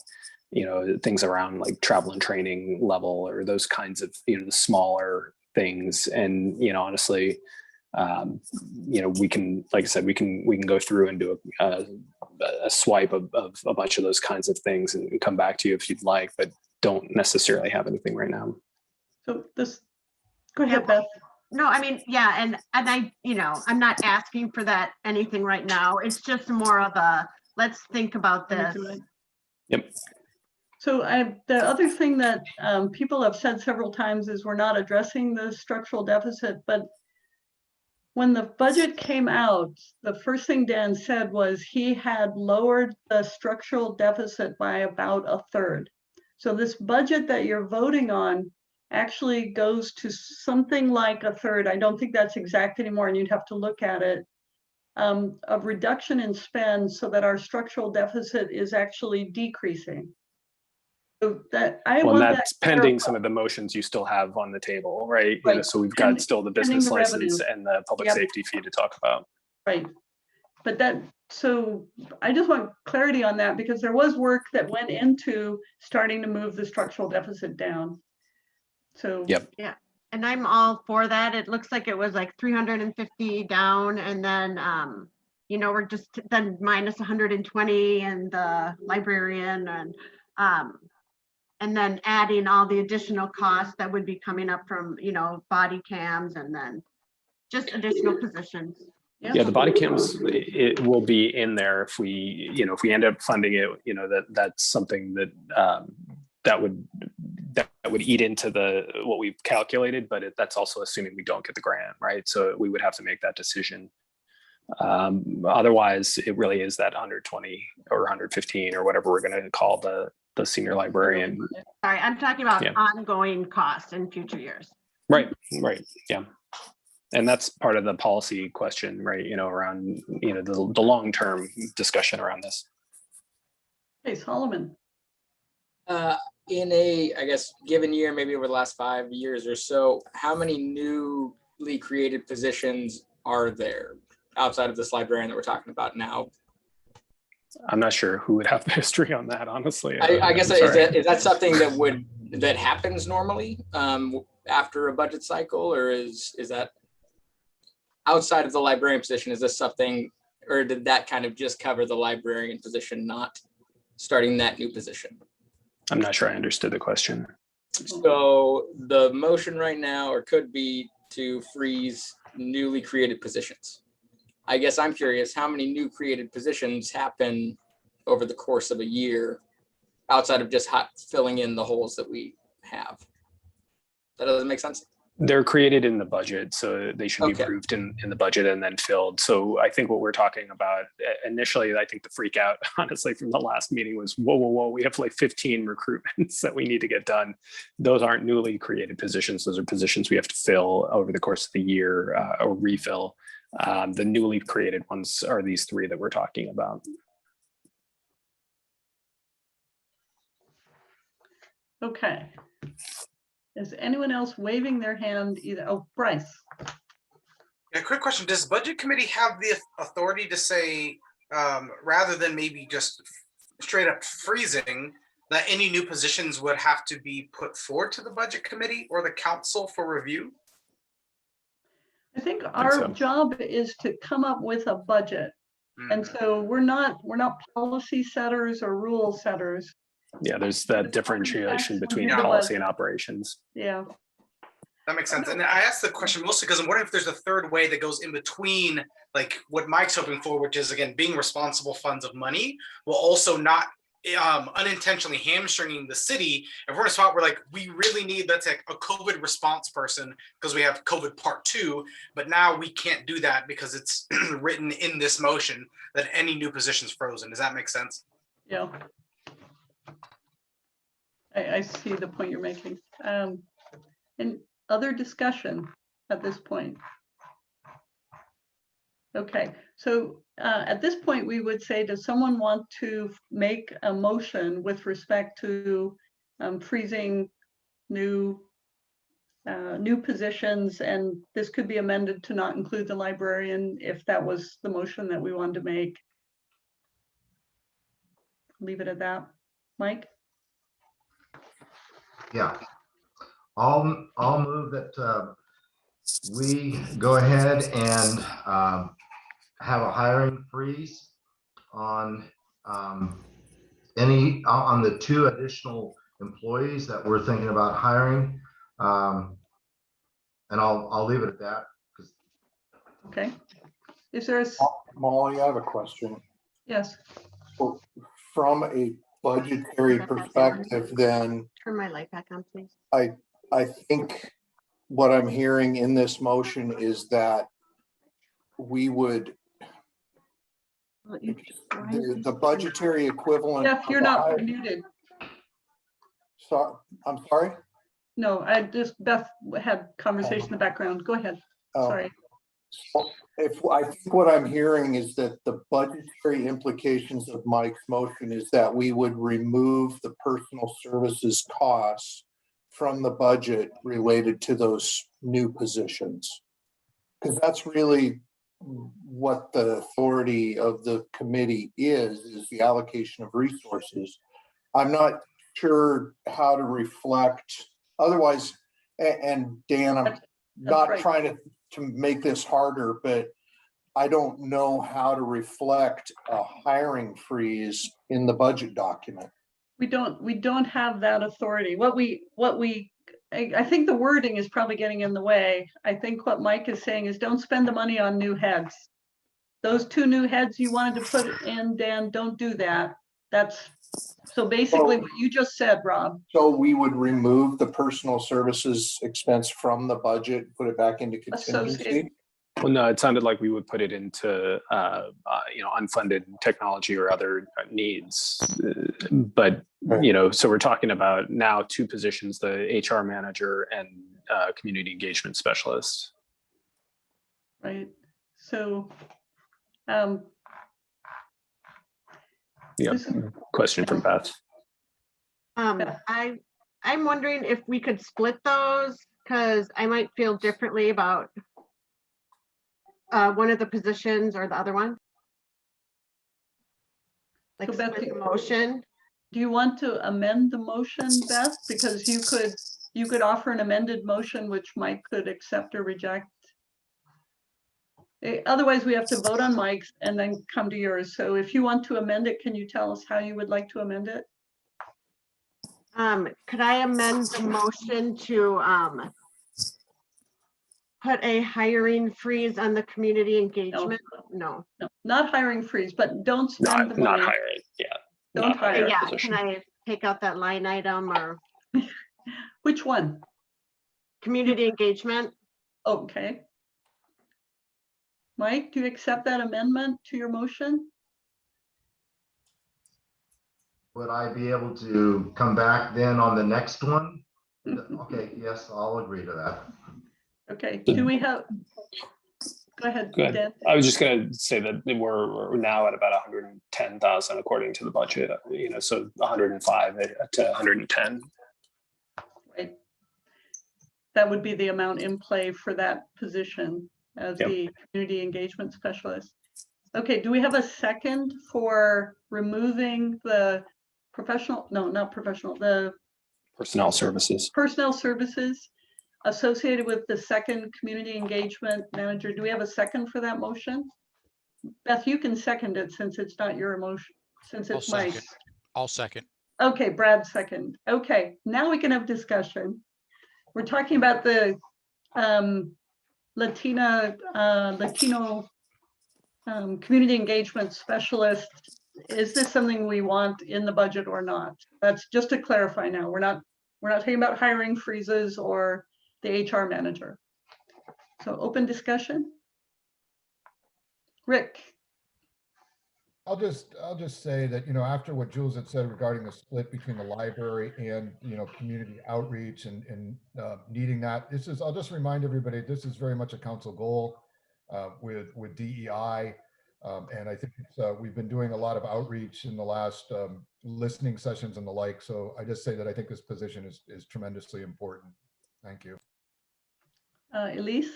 things around like travel and training level, or those kinds of, the smaller things. And, honestly, we can, like I said, we can go through and do a swipe of a bunch of those kinds of things and come back to you if you'd like, but don't necessarily have anything right now. So go ahead, Beth. No, I mean, yeah, and I, I'm not asking for that anything right now. It's just more of a, let's think about this. Yep. So the other thing that people have said several times is we're not addressing the structural deficit, but when the budget came out, the first thing Dan said was he had lowered the structural deficit by about a third. So this budget that you're voting on actually goes to something like a third. I don't think that's exact anymore, and you'd have to look at it, of reduction in spend so that our structural deficit is actually decreasing. So that that's pending some of the motions you still have on the table, right? Right. So we've got still the business license and the public Yep. safety fee to talk about. Right. But so I just want clarity on that, because there was work that went into starting to move the structural deficit down. So yep. Yeah, and I'm all for that. It looks like it was like 350 down, and then we're just then minus 120 and the librarian, and then adding all the additional costs that would be coming up from body cams, and then just additional positions. Yeah, the body cams, it will be in there if we end up funding it, that's something that would eat into what we've calculated, but that's also assuming we don't get the grant, right? So we would have to make that decision. Otherwise, it really is that 120 or 115 or whatever we're going to call the senior librarian. Sorry, I'm talking about ongoing costs in future years. Right, yeah. And that's part of the policy question, right? Around, the long-term discussion around this. Hey, Solomon. In a, I guess, given year, maybe over the last 5 years or so, how many newly created positions are there outside of this librarian that we're talking about now? I'm not sure who would have the history on that, honestly. I guess is that something that happens normally after a budget cycle, or is that outside of the librarian position? Is this something, or did that kind of just cover the librarian position, not starting that new position? I'm not sure I understood the question. So the motion right now, or could be, to freeze newly created positions. I guess I'm curious, how many new created positions happen over the course of a year outside of just filling in the holes that we have? That doesn't make sense. They're created in the budget, so they should be Okay. approved in the budget and then filled. So I think what we're talking about initially, I think the freak out, honestly, from the last meeting was, whoa, we have like 15 recruitments that we need to get done. Those aren't newly created positions. Those are positions we have to fill over the course of the year or refill. The newly created ones are these 3 that we're talking about. Okay. Is anyone else waving their hand either? Oh, Bryce. Yeah, quick question. Does budget committee have the authority to say, rather than maybe just straight up freezing, that any new positions would have to be put forward to the budget committee or the council for review? I think our job is to come up with a budget. And so we're not policy setters or rule setters. Yeah, there's that differentiation between Yeah. policy and operations. Yeah. That makes sense. And I asked the question mostly because I'm wondering if there's a third way that goes in between, like what Mike's hoping for, which is, again, being responsible funds of money, while also not unintentionally hamstringing the city. If we're in a spot where, like, we really need, let's say, a COVID response person because we have COVID part 2, but now we can't do that because it's written in this motion that any new position's frozen. Does that make sense? Yeah. I see the point you're making. And other discussion at this point? Okay, so at this point, we would say, does someone want to make a motion with respect to freezing new positions? And this could be amended to not include the librarian if that was the motion that we wanted to make. Leave it at that. Mike? Yeah, I'll move that we go ahead and have a hiring freeze on on the 2 additional employees that we're thinking about hiring. And I'll leave it at that. Okay. Is there a... Molly, I have a question. Yes. So from a budgetary perspective, then Turn my light back on, please. I think what I'm hearing in this motion is that we would, the budgetary equivalent. Jeff, you're not muted. So, I'm sorry? No, Beth had conversation in the background. Go ahead. Oh. Sorry. So I think what I'm hearing is that the budgetary implications of Mike's motion is that we would remove the personal services costs from the budget related to those new positions. Because that's really what the authority of the committee is the allocation of resources. I'm not sure how to reflect otherwise, and Dan, I'm not right. trying to make this harder, but I don't know how to reflect a hiring freeze in the budget document. We don't have that authority. I think the wording is probably getting in the way. I think what Mike is saying is don't spend the money on new heads. Those 2 new heads you wanted to put in, Dan, don't do that. So basically what you just said, Rob. So we would remove the personal services expense from the budget, put it back into contingency? Well, no, it sounded like we would put it into unfunded technology or other needs. But so we're talking about now 2 positions: the HR manager and community engagement specialist. Right. So. Yeah. Question from Beth. I'm wondering if we could split those, because I might feel differently about one of the positions or the other one. Like So Beth, split the motion. Do you want to amend the motion, Beth? Because you could offer an amended motion which Mike could accept or reject. Otherwise, we have to vote on Mike's and then come to yours. So if you want to amend it, can you tell us how you would like to amend it? Could I amend the motion to put a hiring freeze on the community engagement? No. Not hiring freeze, but don't spend the money. Not hiring. Yeah. Don't hire. Yeah, can I take out that line item or? Which one? community engagement. Okay. Mike, do you accept that amendment to your motion? Would I be able to come back then on the next one? Okay, yes, I'll agree to that. Okay, do we have, go ahead, Good. Dan. I was just going to say that we're now at about 110,000 according to the budget, so 105 to 110. Right. That would be the amount in play for that position as the community engagement specialist. Okay, do we have a second for removing the the Personnel services. personnel services associated with the second community engagement manager? Do we have a second for that motion? Beth, you can second it since it's not your motion, since it's Mike's. I'll second. Okay, Brad second. Okay, now we can have discussion. We're talking about the Latino community engagement specialist. Is this something we want in the budget or not? That's just to clarify now. We're not talking about hiring freezes or the HR manager. So open discussion. Rick. I'll just say that, after what Jules had said regarding the split between the library and, community outreach and needing that, I'll just remind everybody, this is very much a council goal with DEI. And I think we've been doing a lot of outreach in the last listening sessions and the like. So I just say that I think this position is tremendously important. Thank you. Elise?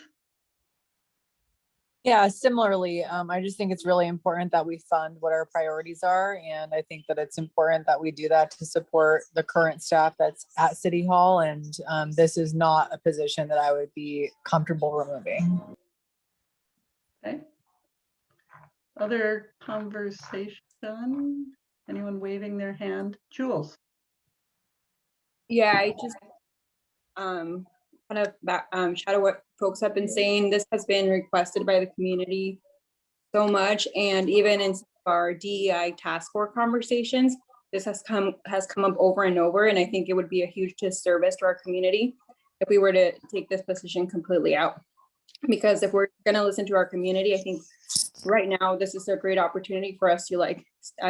Yeah, similarly, I just think it's really important that we fund what our priorities are. And I think that it's important that we do that to support the current staff that's at City Hall. And this is not a position that I would be comfortable removing. Okay. Other conversation? Anyone waving their hand? Jules? Yeah, I just kind of shadow what folks have been saying. This has been requested by the community so much, and even in our DEI task force conversations, this has come up over and over. And I think it would be a huge disservice to our community if we were to take this position completely out. Because if we're going to listen to our community, I think right now this is a great opportunity for us to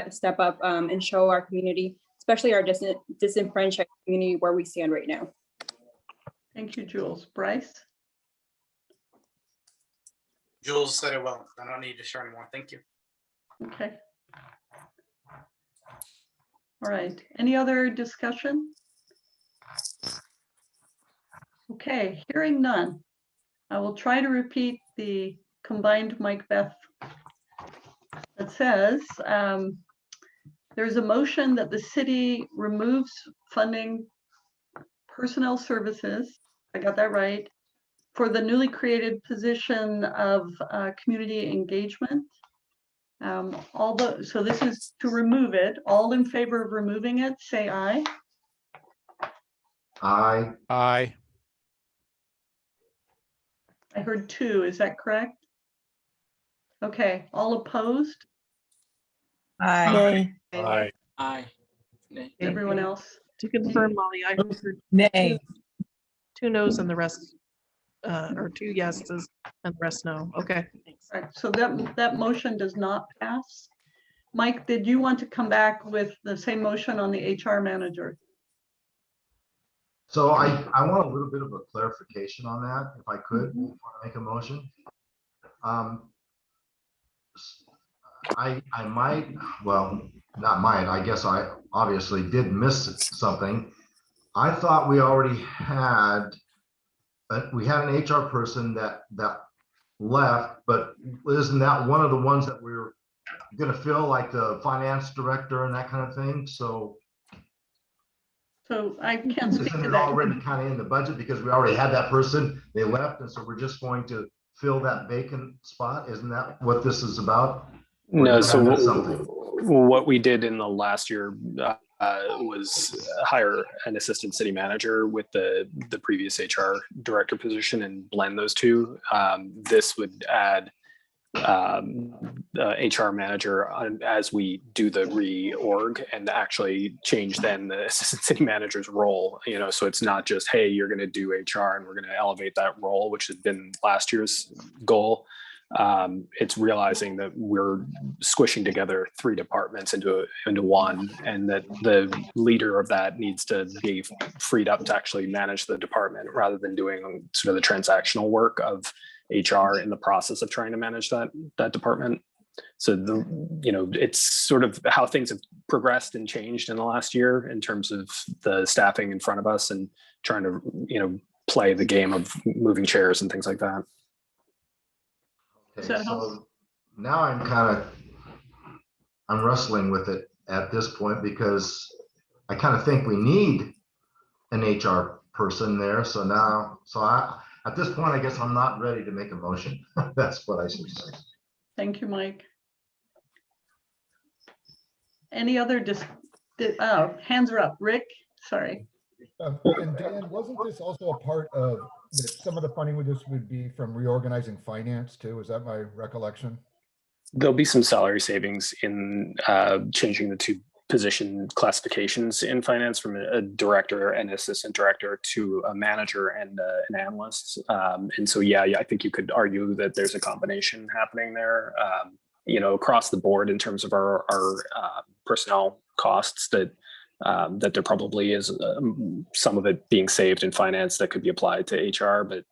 step up and show our community, especially our disenfranchised community, where we stand right now. Thank you, Jules. Bryce? Jules said it well. I don't need to share anymore. Thank you. Okay. All right. Any other discussion? Okay, hearing none. I will try to repeat the combined Mike Beth that says there's a motion that the city removes funding personnel services. I got that right. For the newly created position of community engagement. So this is to remove it. All in favor of removing it, say aye. Aye. Aye. I heard 2, is that correct? Okay, all opposed? Aye. Aye. Aye. Everyone else? To confirm, Molly, I heard Nay. 2 no's and the rest, or 2 yeses and the rest no. Okay. Thanks. All right, so that motion does not pass. Mike, did you want to come back with the same motion on the HR manager? So I want a little bit of a clarification on that, if I could, before I make a motion. I might, well, not might, I guess I obviously did miss something. I thought we already had, we had an HR person that left, but isn't that one of the ones that we were gonna fill, like the finance director and that kind of thing? So I can't speak isn't to it that. already kind of in the budget because we already had that person, they left, and so we're just going to fill that vacant spot? Isn't that what this is about? No, so something. what we did in the last year was hire an assistant city manager with the previous HR director position and blend those two. This would add HR manager as we do the reorg and actually change then the assistant city manager's role, you know, so it's not just, hey, you're going to do HR and we're going to elevate that role, which had been last year's goal. It's realizing that we're squishing together 3 departments into one, and that the leader of that needs to be freed up to actually manage the department rather than doing sort of the transactional work of HR in the process of trying to manage that department. So it's sort of how things have progressed and changed in the last year in terms of the staffing in front of us and trying to play the game of moving chairs and things like that. Okay, so now I'm wrestling with it at this point because I kind of think we need an HR person there. At this point, I guess I'm not ready to make a motion. That's what I should say. Thank you, Mike. Any other hands are up. Rick, sorry. And Dan, wasn't this also a part of some of the funding with this would be from reorganizing finance too? Is that my recollection? There'll be some salary savings in changing the 2 position classifications in finance from a director and assistant director to a manager and an analyst. And so, yeah, I think you could argue that there's a combination happening there, across the board in terms of our personnel costs that there probably is some of it being saved in finance that could be applied to HR. But,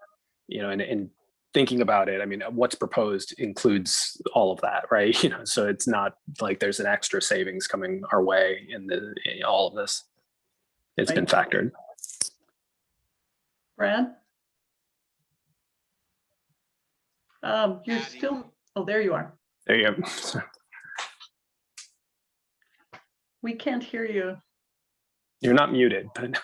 and thinking about it, I mean, what's proposed includes all of that, right? So it's not like there's an extra savings coming our way in all of this. It's been factored. Brad? You're still, there you are. There you go. We can't hear you. You're not muted, but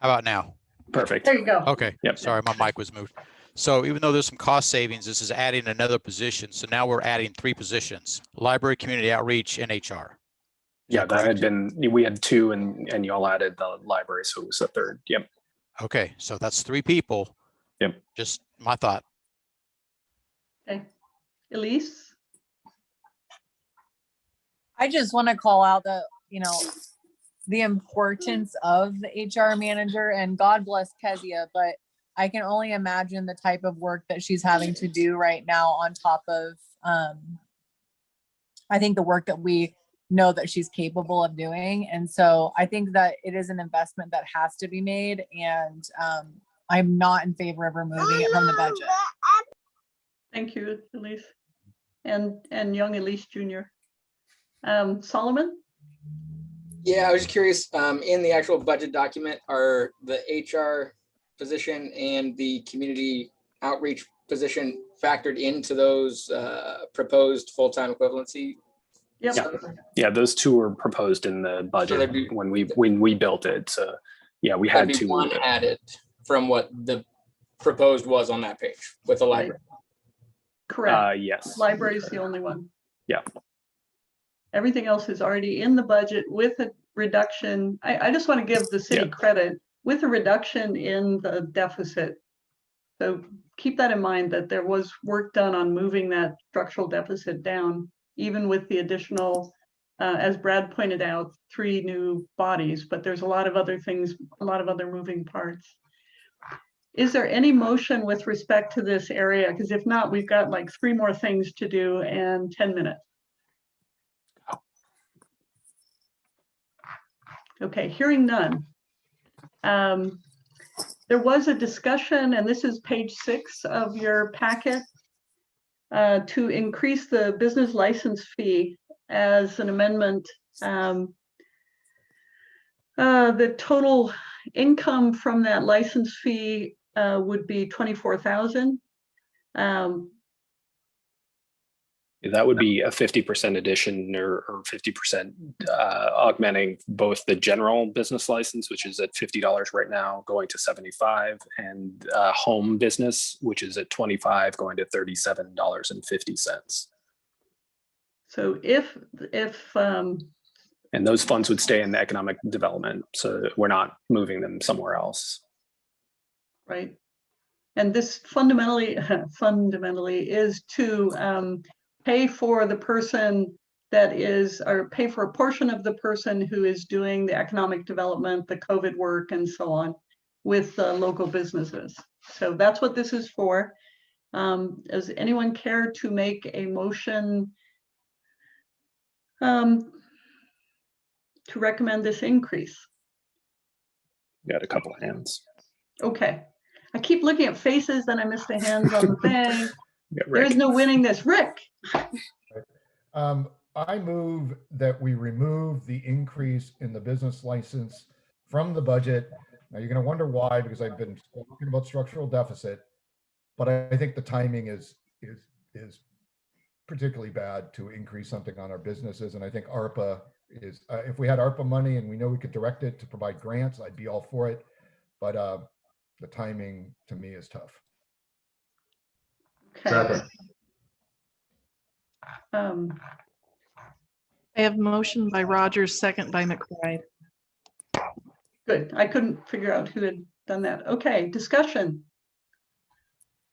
How about now? Perfect. There you go. Okay. Yep. Sorry, my mic was moved. So even though there's some cost savings, this is adding another position. So now we're adding 3 positions: library, community outreach, and HR. Yeah, we had 2 and y'all added the library, so it was the 3rd. Yep. Okay, so that's 3 people. Yep. Just my thought. Okay. Elise? I just want to call out the importance of the HR manager, and God bless Kezia, but I can only imagine the type of work that she's having to do right now on top of, I think the work that we know that she's capable of doing. And so I think that it is an investment that has to be made. And I'm not in favor of removing it from the budget. Thank you, Elise. And young Elise Jr. Solomon? Yeah, I was just curious, in the actual budget document, are the HR position and the community outreach position factored into those proposed full-time equivalency? Yep. Yeah, those 2 were proposed in the budget when we built it. So yeah, we had 2 one added from what the proposed was on that page with the library. Correct. Yes. Library is the only one. Yeah. Everything else is already in the budget with a reduction. I just want to give the city credit with a reduction in the deficit. So keep that in mind, that there was work done on moving that structural deficit down, even with the additional, as Brad pointed out, 3 new bodies, but there's a lot of other things, a lot of other moving parts. Is there any motion with respect to this area? Because if not, we've got like 3 more things to do and 10 minutes. Okay, hearing none. There was a discussion, and this is page 6 of your packet, to increase the business license fee as an amendment. The total income from that license fee would be $24,000. That would be a 50% addition or 50% augmenting both the general business license, which is at $50 right now, going to $75, and home business, which is at $25, going to $37.50. So if and those funds would stay in the economic development, so we're not moving them somewhere else. Right. And this fundamentally is to pay for the person that is, or pay for a portion of the person who is doing the economic development, the COVID work and so on with local businesses. So that's what this is for. Does anyone care to make a motion to recommend this increase? Got a couple of hands. Okay. I keep looking at faces, then I miss the hands on the thing. Yeah, There's no winning this. Rick. I move that we remove the increase in the business license from the budget. Now, you're going to wonder why, because I've been talking about structural deficit, but I think the timing is particularly bad to increase something on our businesses. And I think ARPA is, if we had ARPA money and we know we could direct it to provide grants, I'd be all for it. But the timing to me is tough. Okay. Second. I have motion by Rogers, second by McBride. Good. I couldn't figure out who had done that. Okay, discussion.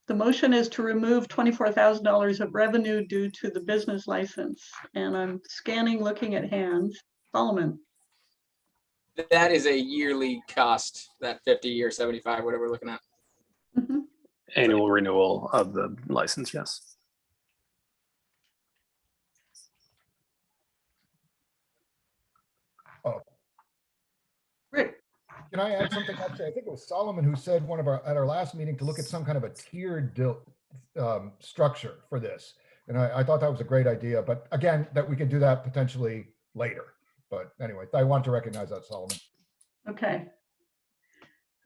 The motion is to remove $24,000 of revenue due to the business license. And I'm scanning, looking at hands. Solomon. That is a yearly cost, that 50 or 75, whatever we're looking at. Annual renewal of the license, yes. Oh. Rick. Can I add something? Actually, I think it was Solomon who said at our last meeting to look at some kind of a tiered structure for this. And I thought that was a great idea, but again, that we could do that potentially later. But anyway, I want to recognize that, Solomon. Okay.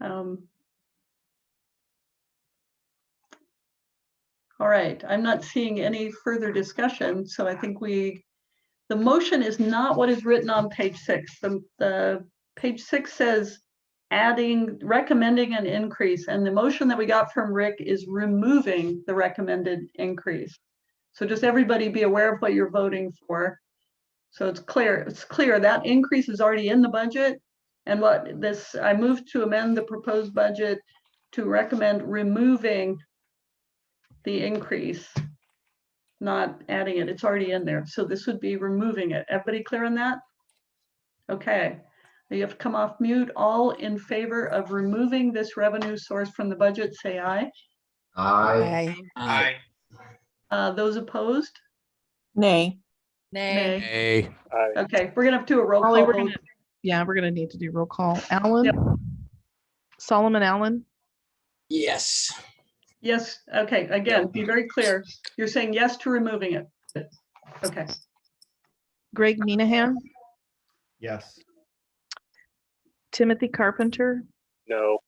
All right, I'm not seeing any further discussion, so I think the motion is not what is written on page 6. The page 6 says recommending an increase, and the motion that we got from Rick is removing the recommended increase. So just everybody be aware of what you're voting for. So it's clear that increase is already in the budget. And I moved to amend the proposed budget to recommend removing the increase, not adding it. It's already in there. So this would be removing it. Everybody clear on that? Okay. You have to come off mute. All in favor of removing this revenue source from the budget, say aye. Aye. Aye. Those opposed? Nay. Nay. Hey, Okay, we're gonna have to do a roll Holly, call we're vote. gonna, yeah, we're gonna need to do roll call. Alan? Yep. Solomon Allen? Yes. Yes, okay, again, be very clear. You're saying yes to removing it. Okay, Greg Minahan? Yes. Timothy Carpenter? No.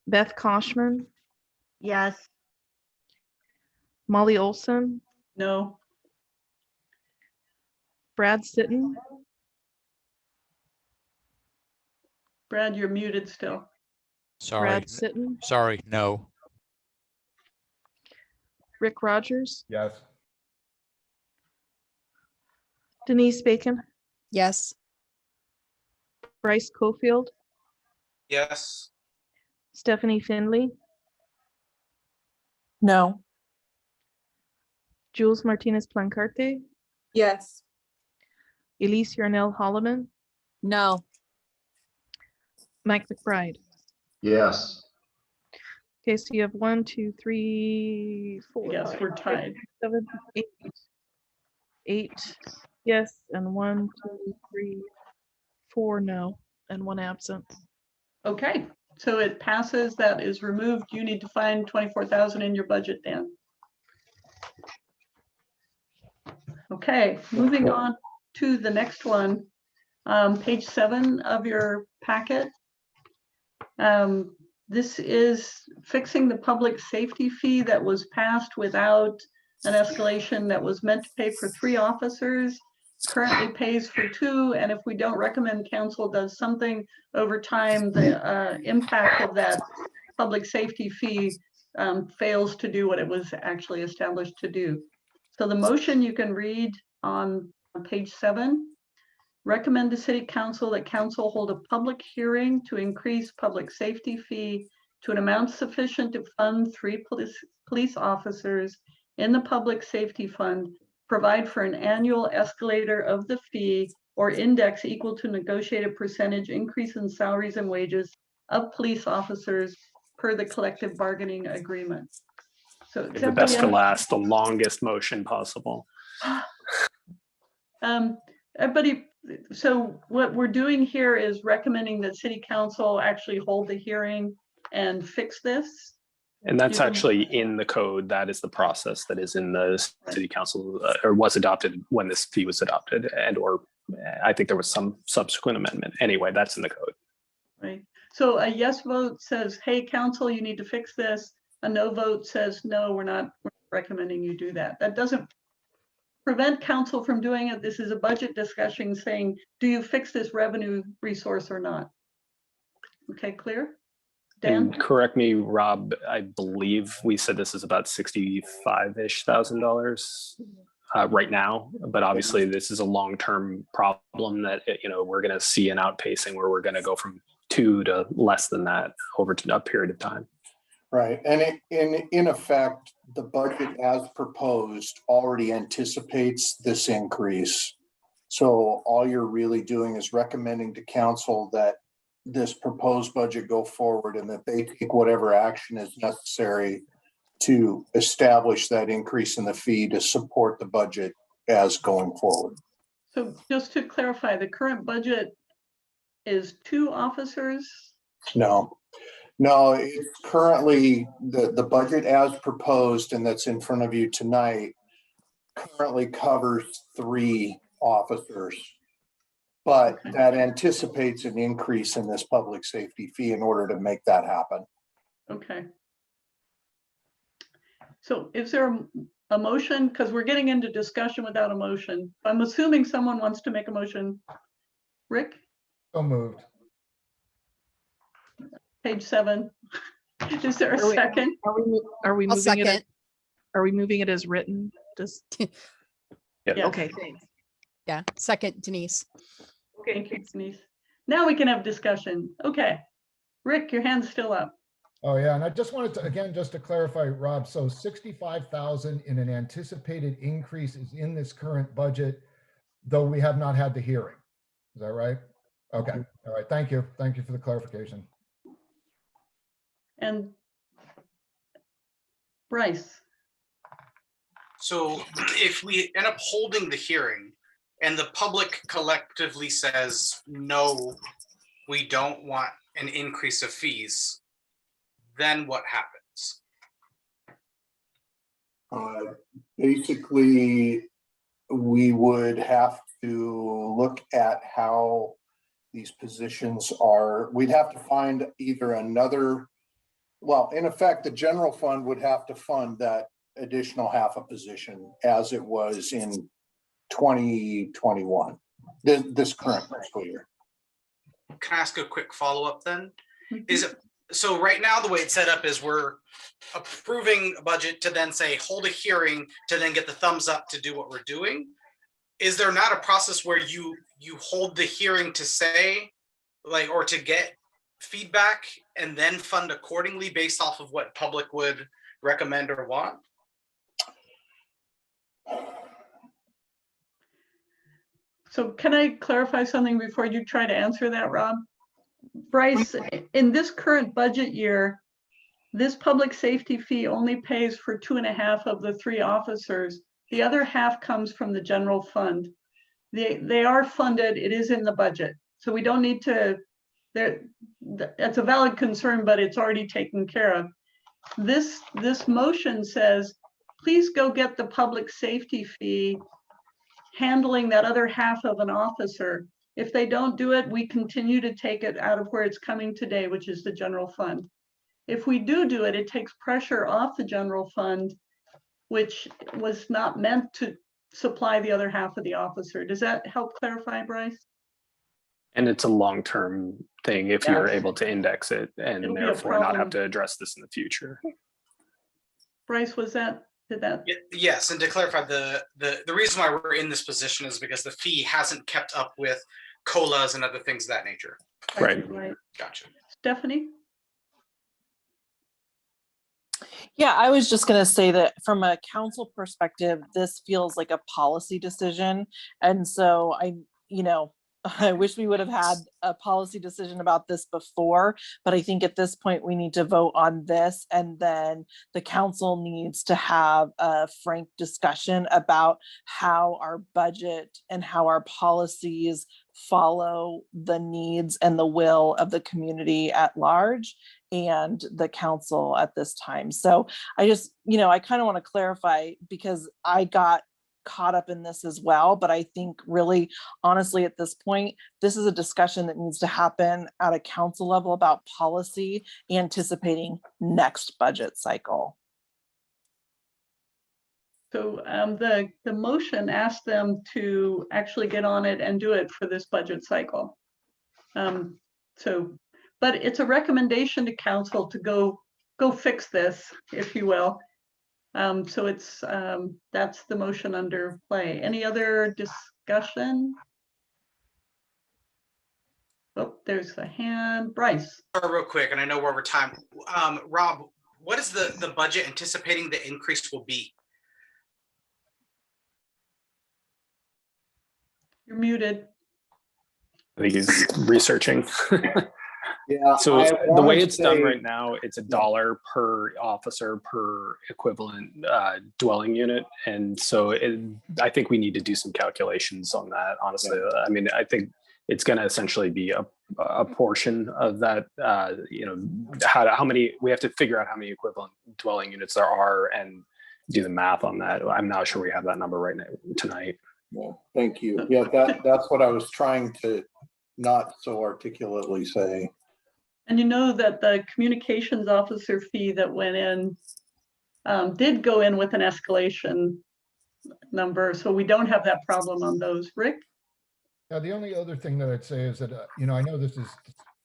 Beth Koshman? Yes. Molly Olson? no, Brad Sitton? Brad, you're muted still. sorry, Brad Sitton? sorry, no. Rick Rogers? Yes. Denise Bacon? Yes. Bryce Coefield? Yes. Stephanie Finley? No. Jules Martinez Plancarte? Yes. Elise Yarnell Holloman? No. Mike McBride? Yes. Okay, so you have 1, 2, 3, 4. Yes, 5, we're tied. 7, 8. 8 yes, and 1, 2, 3, 4 no, and 1 absent. Okay, so it passes, that is removed. You need to find 24,000 in your budget, Dan. Okay, moving on to the next one. Page 7 of your packet. This is fixing the public safety fee that was passed without an escalation that was meant to pay for 3 officers, currently pays for 2, and if we don't recommend council does something over time, the impact of that public safety fee fails to do what it was actually established to do. So the motion you can read on page 7. Recommend to City Council that Council hold a public hearing to increase public safety fee to an amount sufficient to fund 3 police officers in the public safety fund, provide for an annual escalator of the fee or index equal to negotiated percentage increase in salaries and wages of police officers per the collective bargaining agreement. So The except best for again, last, the longest motion possible. everybody, so what we're doing here is recommending that city council actually hold the hearing and fix this. And that's You can- actually in the code. That is the process that is in the city council or was adopted when this fee was adopted, and or I think there was some subsequent amendment. Anyway, that's in the code. Right. So a yes vote says, hey, council, you need to fix this. A no vote says, no, we're not recommending you do that. That doesn't prevent council from doing it. This is a budget discussion saying, do you fix this revenue resource or not? Okay, clear? Dan? And correct me, Rob, I believe we said this is about $65,000-ish right now, but obviously this is a long-term problem that, you know, we're going to see an outpacing where we're going to go from 2 to less than that over a period of time. Right, and in effect, the budget as proposed already anticipates this increase. So all you're really doing is recommending to council that this proposed budget go forward and that they take whatever action is necessary to establish that increase in the fee to support the budget as going forward. So just to clarify, the current budget is 2 officers? No, it's currently the budget as proposed and that's in front of you tonight currently covers 3 officers. But that anticipates an increase in this public safety fee in order to make that happen. Okay. So is there a motion? Because we're getting into discussion without a motion. I'm assuming someone wants to make a motion. Rick? So moved. Page 7. Is there a second? Are we I'll moving it? second. Are we moving it as written? Just, Yeah. okay, thanks. Yeah, second, Denise. Okay, thank you, Denise. Now we can have discussion. Okay. Rick, your hand's still up. Oh, yeah, and I just wanted to, again, just to clarify, Rob, so 65,000 in an anticipated increase is in this current budget, though we have not had the hearing. Is that right? Okay, all right, thank you. Thank you for the clarification. And Bryce, So if we end up holding the hearing and the public collectively says, no, we don't want an increase of fees, then what happens? Basically, we would have to look at how these positions are, we'd have to find either another, well, in effect, the general fund would have to fund that additional half a position as it was in 2021, this current fiscal year. Can I ask a quick follow-up then? Is it, so right now, the way it's set up is we're approving a budget to then say, hold a hearing to then get the thumbs up to do what we're doing. Is there not a process where you hold the hearing to say, like, or to get feedback and then fund accordingly based off of what public would recommend or want? so can I clarify something before you try to answer that, Rob? Bryce, in this current budget year, this public safety fee only pays for 2.5 of the 3 officers. The other half comes from the general fund. They are funded, it is in the budget. So we don't need to, that's a valid concern, but it's already taken care of. This motion says, please go get the public safety fee handling that other half of an officer. If they don't do it, we continue to take it out of where it's coming today, which is the general fund. If we do it, it takes pressure off the general fund, which was not meant to supply the other half of the officer. Does that help clarify, Bryce? And it's a long-term thing if you're able to index it and It'll be a therefore not problem. have to address this in the future. Bryce, did that? Yes, and to clarify, the reason why we're in this position is because the fee hasn't kept up with COLAs and other things of that nature. Right. Right. Gotcha. Stephanie? Yeah, I was just gonna say that from a council perspective, this feels like a policy decision. And so I wish we would have had a policy decision about this before, but I think at this point we need to vote on this, and then the council needs to have a frank discussion about how our budget and how our policies follow the needs and the will of the community at large and the council at this time. So I just, I kind of want to clarify, because I got caught up in this as well. But I think really, honestly, at this point, this is a discussion that needs to happen at a council level about policy, anticipating next budget cycle. So the motion asked them to actually get on it and do it for this budget cycle. But it's a recommendation to council to go fix this, if you will. So it's that's the motion under play. Any other discussion? Oh, there's a hand. Bryce. Real quick, and I know we're over time. Rob, what is the budget anticipating the increase will be? You're muted. I think he's researching. Yeah. So I the way wanna it's done say- right now, it's $1 per officer per equivalent dwelling unit. And so I think we need to do some calculations on that, honestly. I mean, I think it's going to essentially be a portion of that, how many, we have to figure out how many equivalent dwelling units there are and do the math on that. I'm not sure we have that number right now tonight. Yeah, thank you. Yeah, that's what I was trying to not so articulately say. And you know that the communications officer fee that went in did go in with an escalation number. So we don't have that problem on those. Rick? Yeah, the only other thing that I'd say is that, I know this is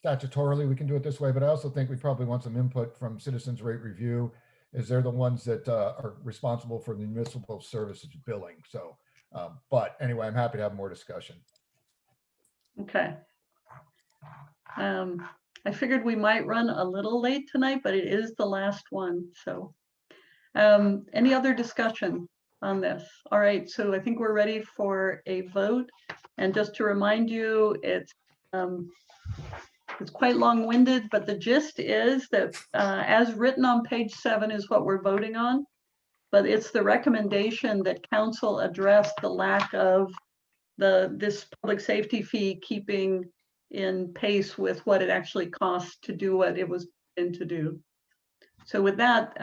statutorily, we can do it this way, but I also think we probably want some input from Citizens Rate Review, as they're the ones that are responsible for the municipal services billing. So, but anyway, I'm happy to have more discussion. Okay. I figured we might run a little late tonight, but it is the last one. So any other discussion on this? All right, so I think we're ready for a vote. And just to remind you, it's quite long-winded, but the gist is that as written on page 7 is what we're voting on. But it's the recommendation that council address the lack of this public safety fee keeping in pace with what it actually costs to do what it was in to do. So with that,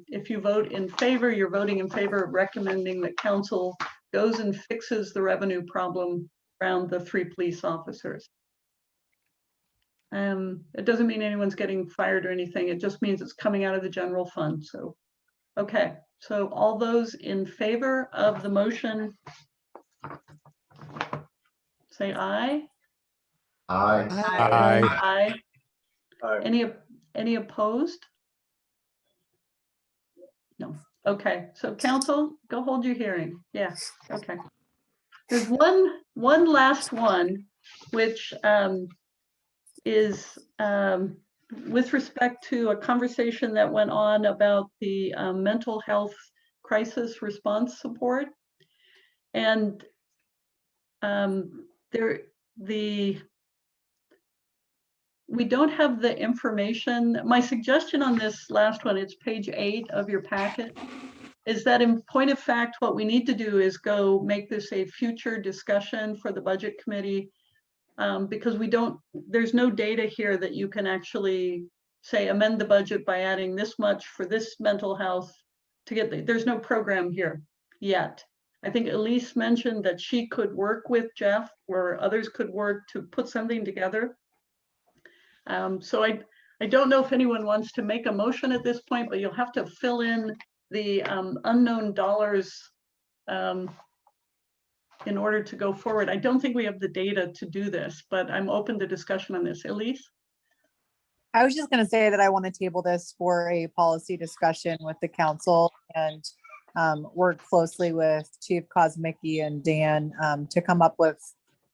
if you vote in favor, you're voting in favor of recommending that council goes and fixes the revenue problem around the 3 police officers. It doesn't mean anyone's getting fired or anything. It just means it's coming out of the general fund. So, okay. So all those in favor of the motion, say aye. Aye. Aye. Aye. Any opposed? No. Okay. So council, go hold your hearing. Yes. Okay. There's one last one, which is with respect to a conversation that went on about the mental health crisis response support. And we don't have the information. My suggestion on this last one, it's page 8 of your packet, is that in point of fact, what we need to do is go make this a future discussion for the budget committee, because there's no data here that you can actually say amend the budget by adding this much for this mental health to get there's no program here yet. I think Elise mentioned that she could work with Jeff, or others could work to put something together. So I don't know if anyone wants to make a motion at this point, but you'll have to fill in the unknown dollars in order to go forward. I don't think we have the data to do this, but I'm open to discussion on this. Elise? I was just going to say that I want to table this for a policy discussion with the council and work closely with Chief Kosmicki and Dan to come up with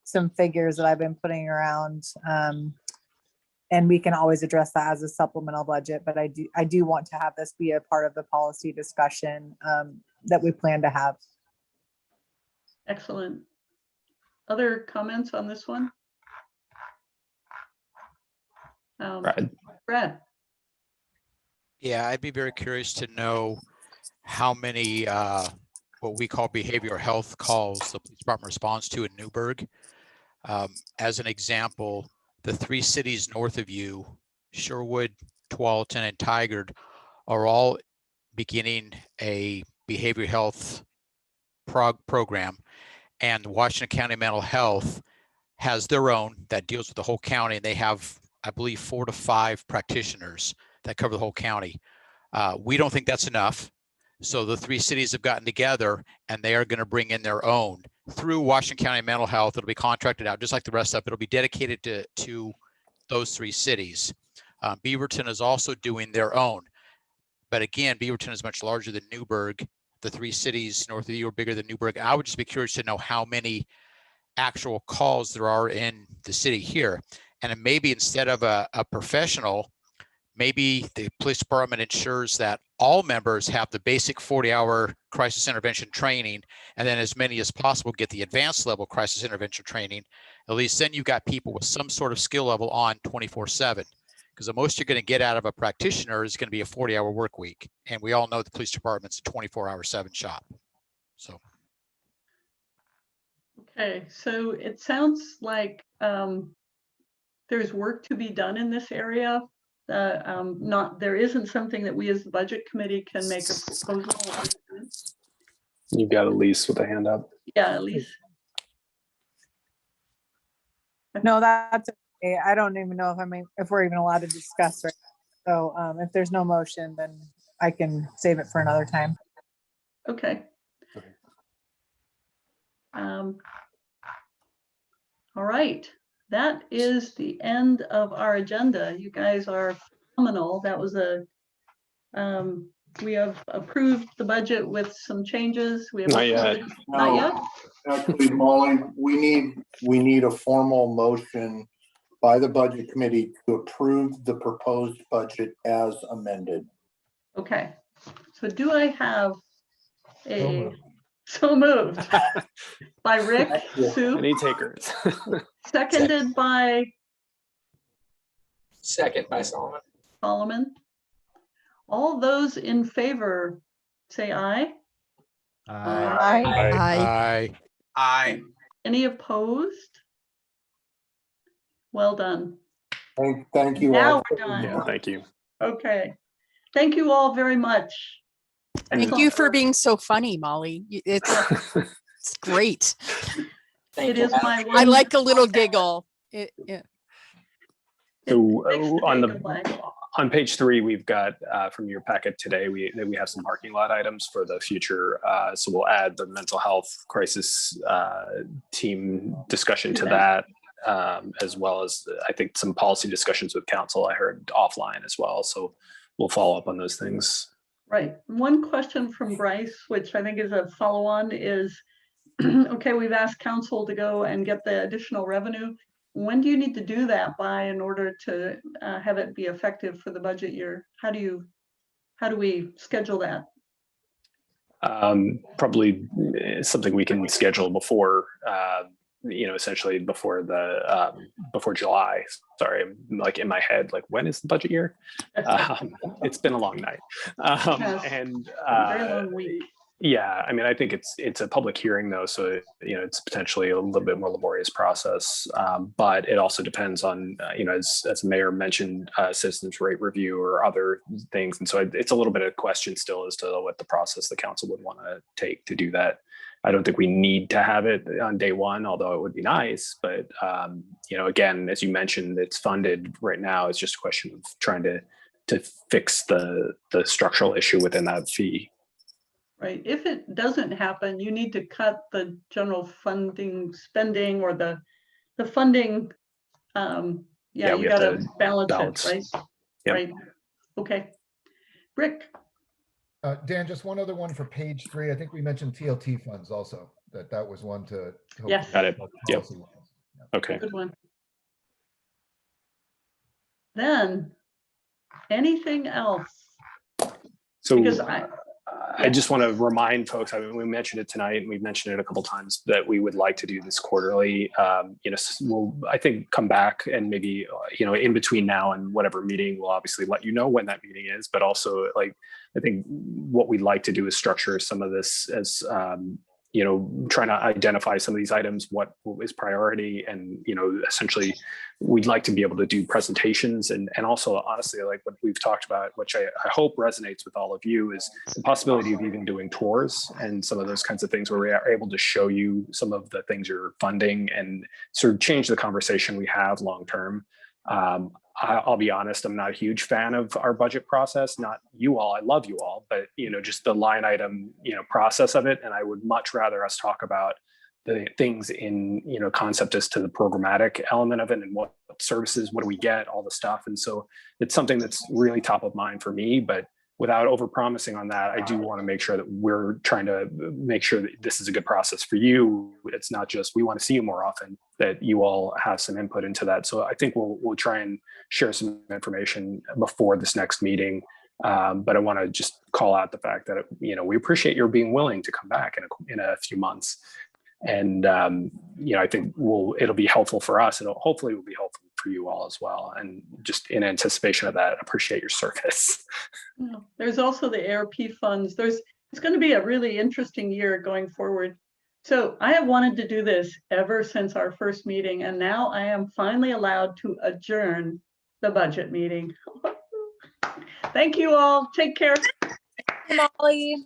some figures that I've been putting around. And we can always address that as a supplemental budget, but I do want to have this be a part of the policy discussion that we plan to have. Excellent. Other comments on this one? Brad. Yeah, I'd be very curious to know how many what we call behavioral health calls the police department responds to in Newberg. As an example, the 3 cities north of you, Sherwood, Tualatin, and Tigard, are all beginning a behavioral health program, and Washington County Mental Health has their own that deals with the whole county, and they have, I believe, 4 to 5 practitioners that cover the whole county. We don't think that's enough. So the 3 cities have gotten together and they are going to bring in their own through Washington County Mental Health. It'll be contracted out just like the rest of it. It'll be dedicated to those 3 cities. Beaverton is also doing their own. But again, Beaverton is much larger than Newberg. The 3 cities north of you are bigger than Newberg. I would just be curious to know how many actual calls there are in the city here. And then maybe instead of a professional, maybe the police department ensures that all members have the basic 40-hour crisis intervention training, and then as many as possible get the advanced level crisis intervention training. At least then you've got people with some sort of skill level on 24/7. Because the most you're going to get out of a practitioner is going to be a 40-hour work week. And we all know the police department's a 24/7 shop. So. Okay, so it sounds like there's work to be done in this area. There isn't something that we as the budget committee can make a proposal on. You've got Elise with a hand up. Yeah, Elise. No, that's okay. I don't even know if we're even allowed to discuss right now. So if there's no motion, then I can save it for another time. Okay. All right. That is the end of our agenda. You guys are phenomenal. That was we have approved the budget with some changes. We have Not yet. Not yet? Actually, Molly, we need a formal motion by the budget committee to approve the proposed budget as amended. Okay. So do I have so moved by Rick, Sue? Any takers? Seconded by Second by Solomon. Solomon. All those in favor, say aye. Aye. Aye. Any opposed? Well done. Thank you Now all. we're done. Yeah, thank you. Okay. Thank you all very much. Thank you for being so funny, Molly. It's great. It is my I like a little giggle. Yeah. So on page 3, we've got from your packet today, we have some parking lot items for the future. So we'll add the mental health crisis team discussion to that, as well as I think some policy discussions with council I heard offline as well. So we'll follow up on those things. Right. One question from Bryce, which I think is a follow-on, is, okay, we've asked council to go and get the additional revenue. When do you need to do that by in order to have it be effective for the budget year? How do we schedule that? Probably something we can schedule before, essentially before July. Sorry, I'm like in my head, like when is the budget year? It's been a long night. And very long week. Yeah, I mean, I think it's a public hearing though, so it's potentially a little bit more laborious process. But it also depends on as the mayor mentioned, citizens rate review or other things, and so it's a little bit of a question still as to what the process the council would want to take to do that. I don't think we need to have it on day one, although it would be nice. But again, as you mentioned, it's funded right now. It's just a question of trying to fix the structural issue within that fee. Right. If it doesn't happen, you need to cut the general funding spending or the funding. You got to balance it, right? Yep. Right. Okay. Rick. Dan, just one other one for page 3. I think we mentioned TLT funds also. That was one to. Yes. Got it. Yep. Okay. Good one. Then, anything else? So Because I just want to remind folks, I mean, we mentioned it tonight and we've mentioned it a couple times that we would like to do this quarterly. We'll, I think, come back and maybe, in between now and whatever meeting, we'll obviously let you know when that meeting is, but also I think what we'd like to do is structure some of this as, trying to identify some of these items, what is priority, and, essentially we'd like to be able to do presentations and also honestly, like what we've talked about, which I hope resonates with all of you, is the possibility of even doing tours and some of those kinds of things where we are able to show you some of the things you're funding and sort of change the conversation we have long-term. I'll be honest, I'm not a huge fan of our budget process, not you all, I love you all, but just the line item, process of it. And I would much rather us talk about the things in, concept as to the programmatic element of it and what services, what do we get, all the stuff. And so it's something that's really top of mind for me, but without over-promising on that, I do want to make sure that we're trying to make sure that this is a good process for you. It's not just, we want to see you more often, that you all have some input into that. So I think we'll try and share some information before this next meeting. But I want to just call out the fact that, we appreciate your being willing to come back in a few months. And, I think it'll be helpful for us. Hopefully will be helpful for you all as well. And just in anticipation of that, appreciate your service. There's also the ARP funds. It's going to be a really interesting year going forward. So I have wanted to do this ever since our first meeting, and now I am finally allowed to adjourn the budget meeting. Thank you all. Take care. Molly.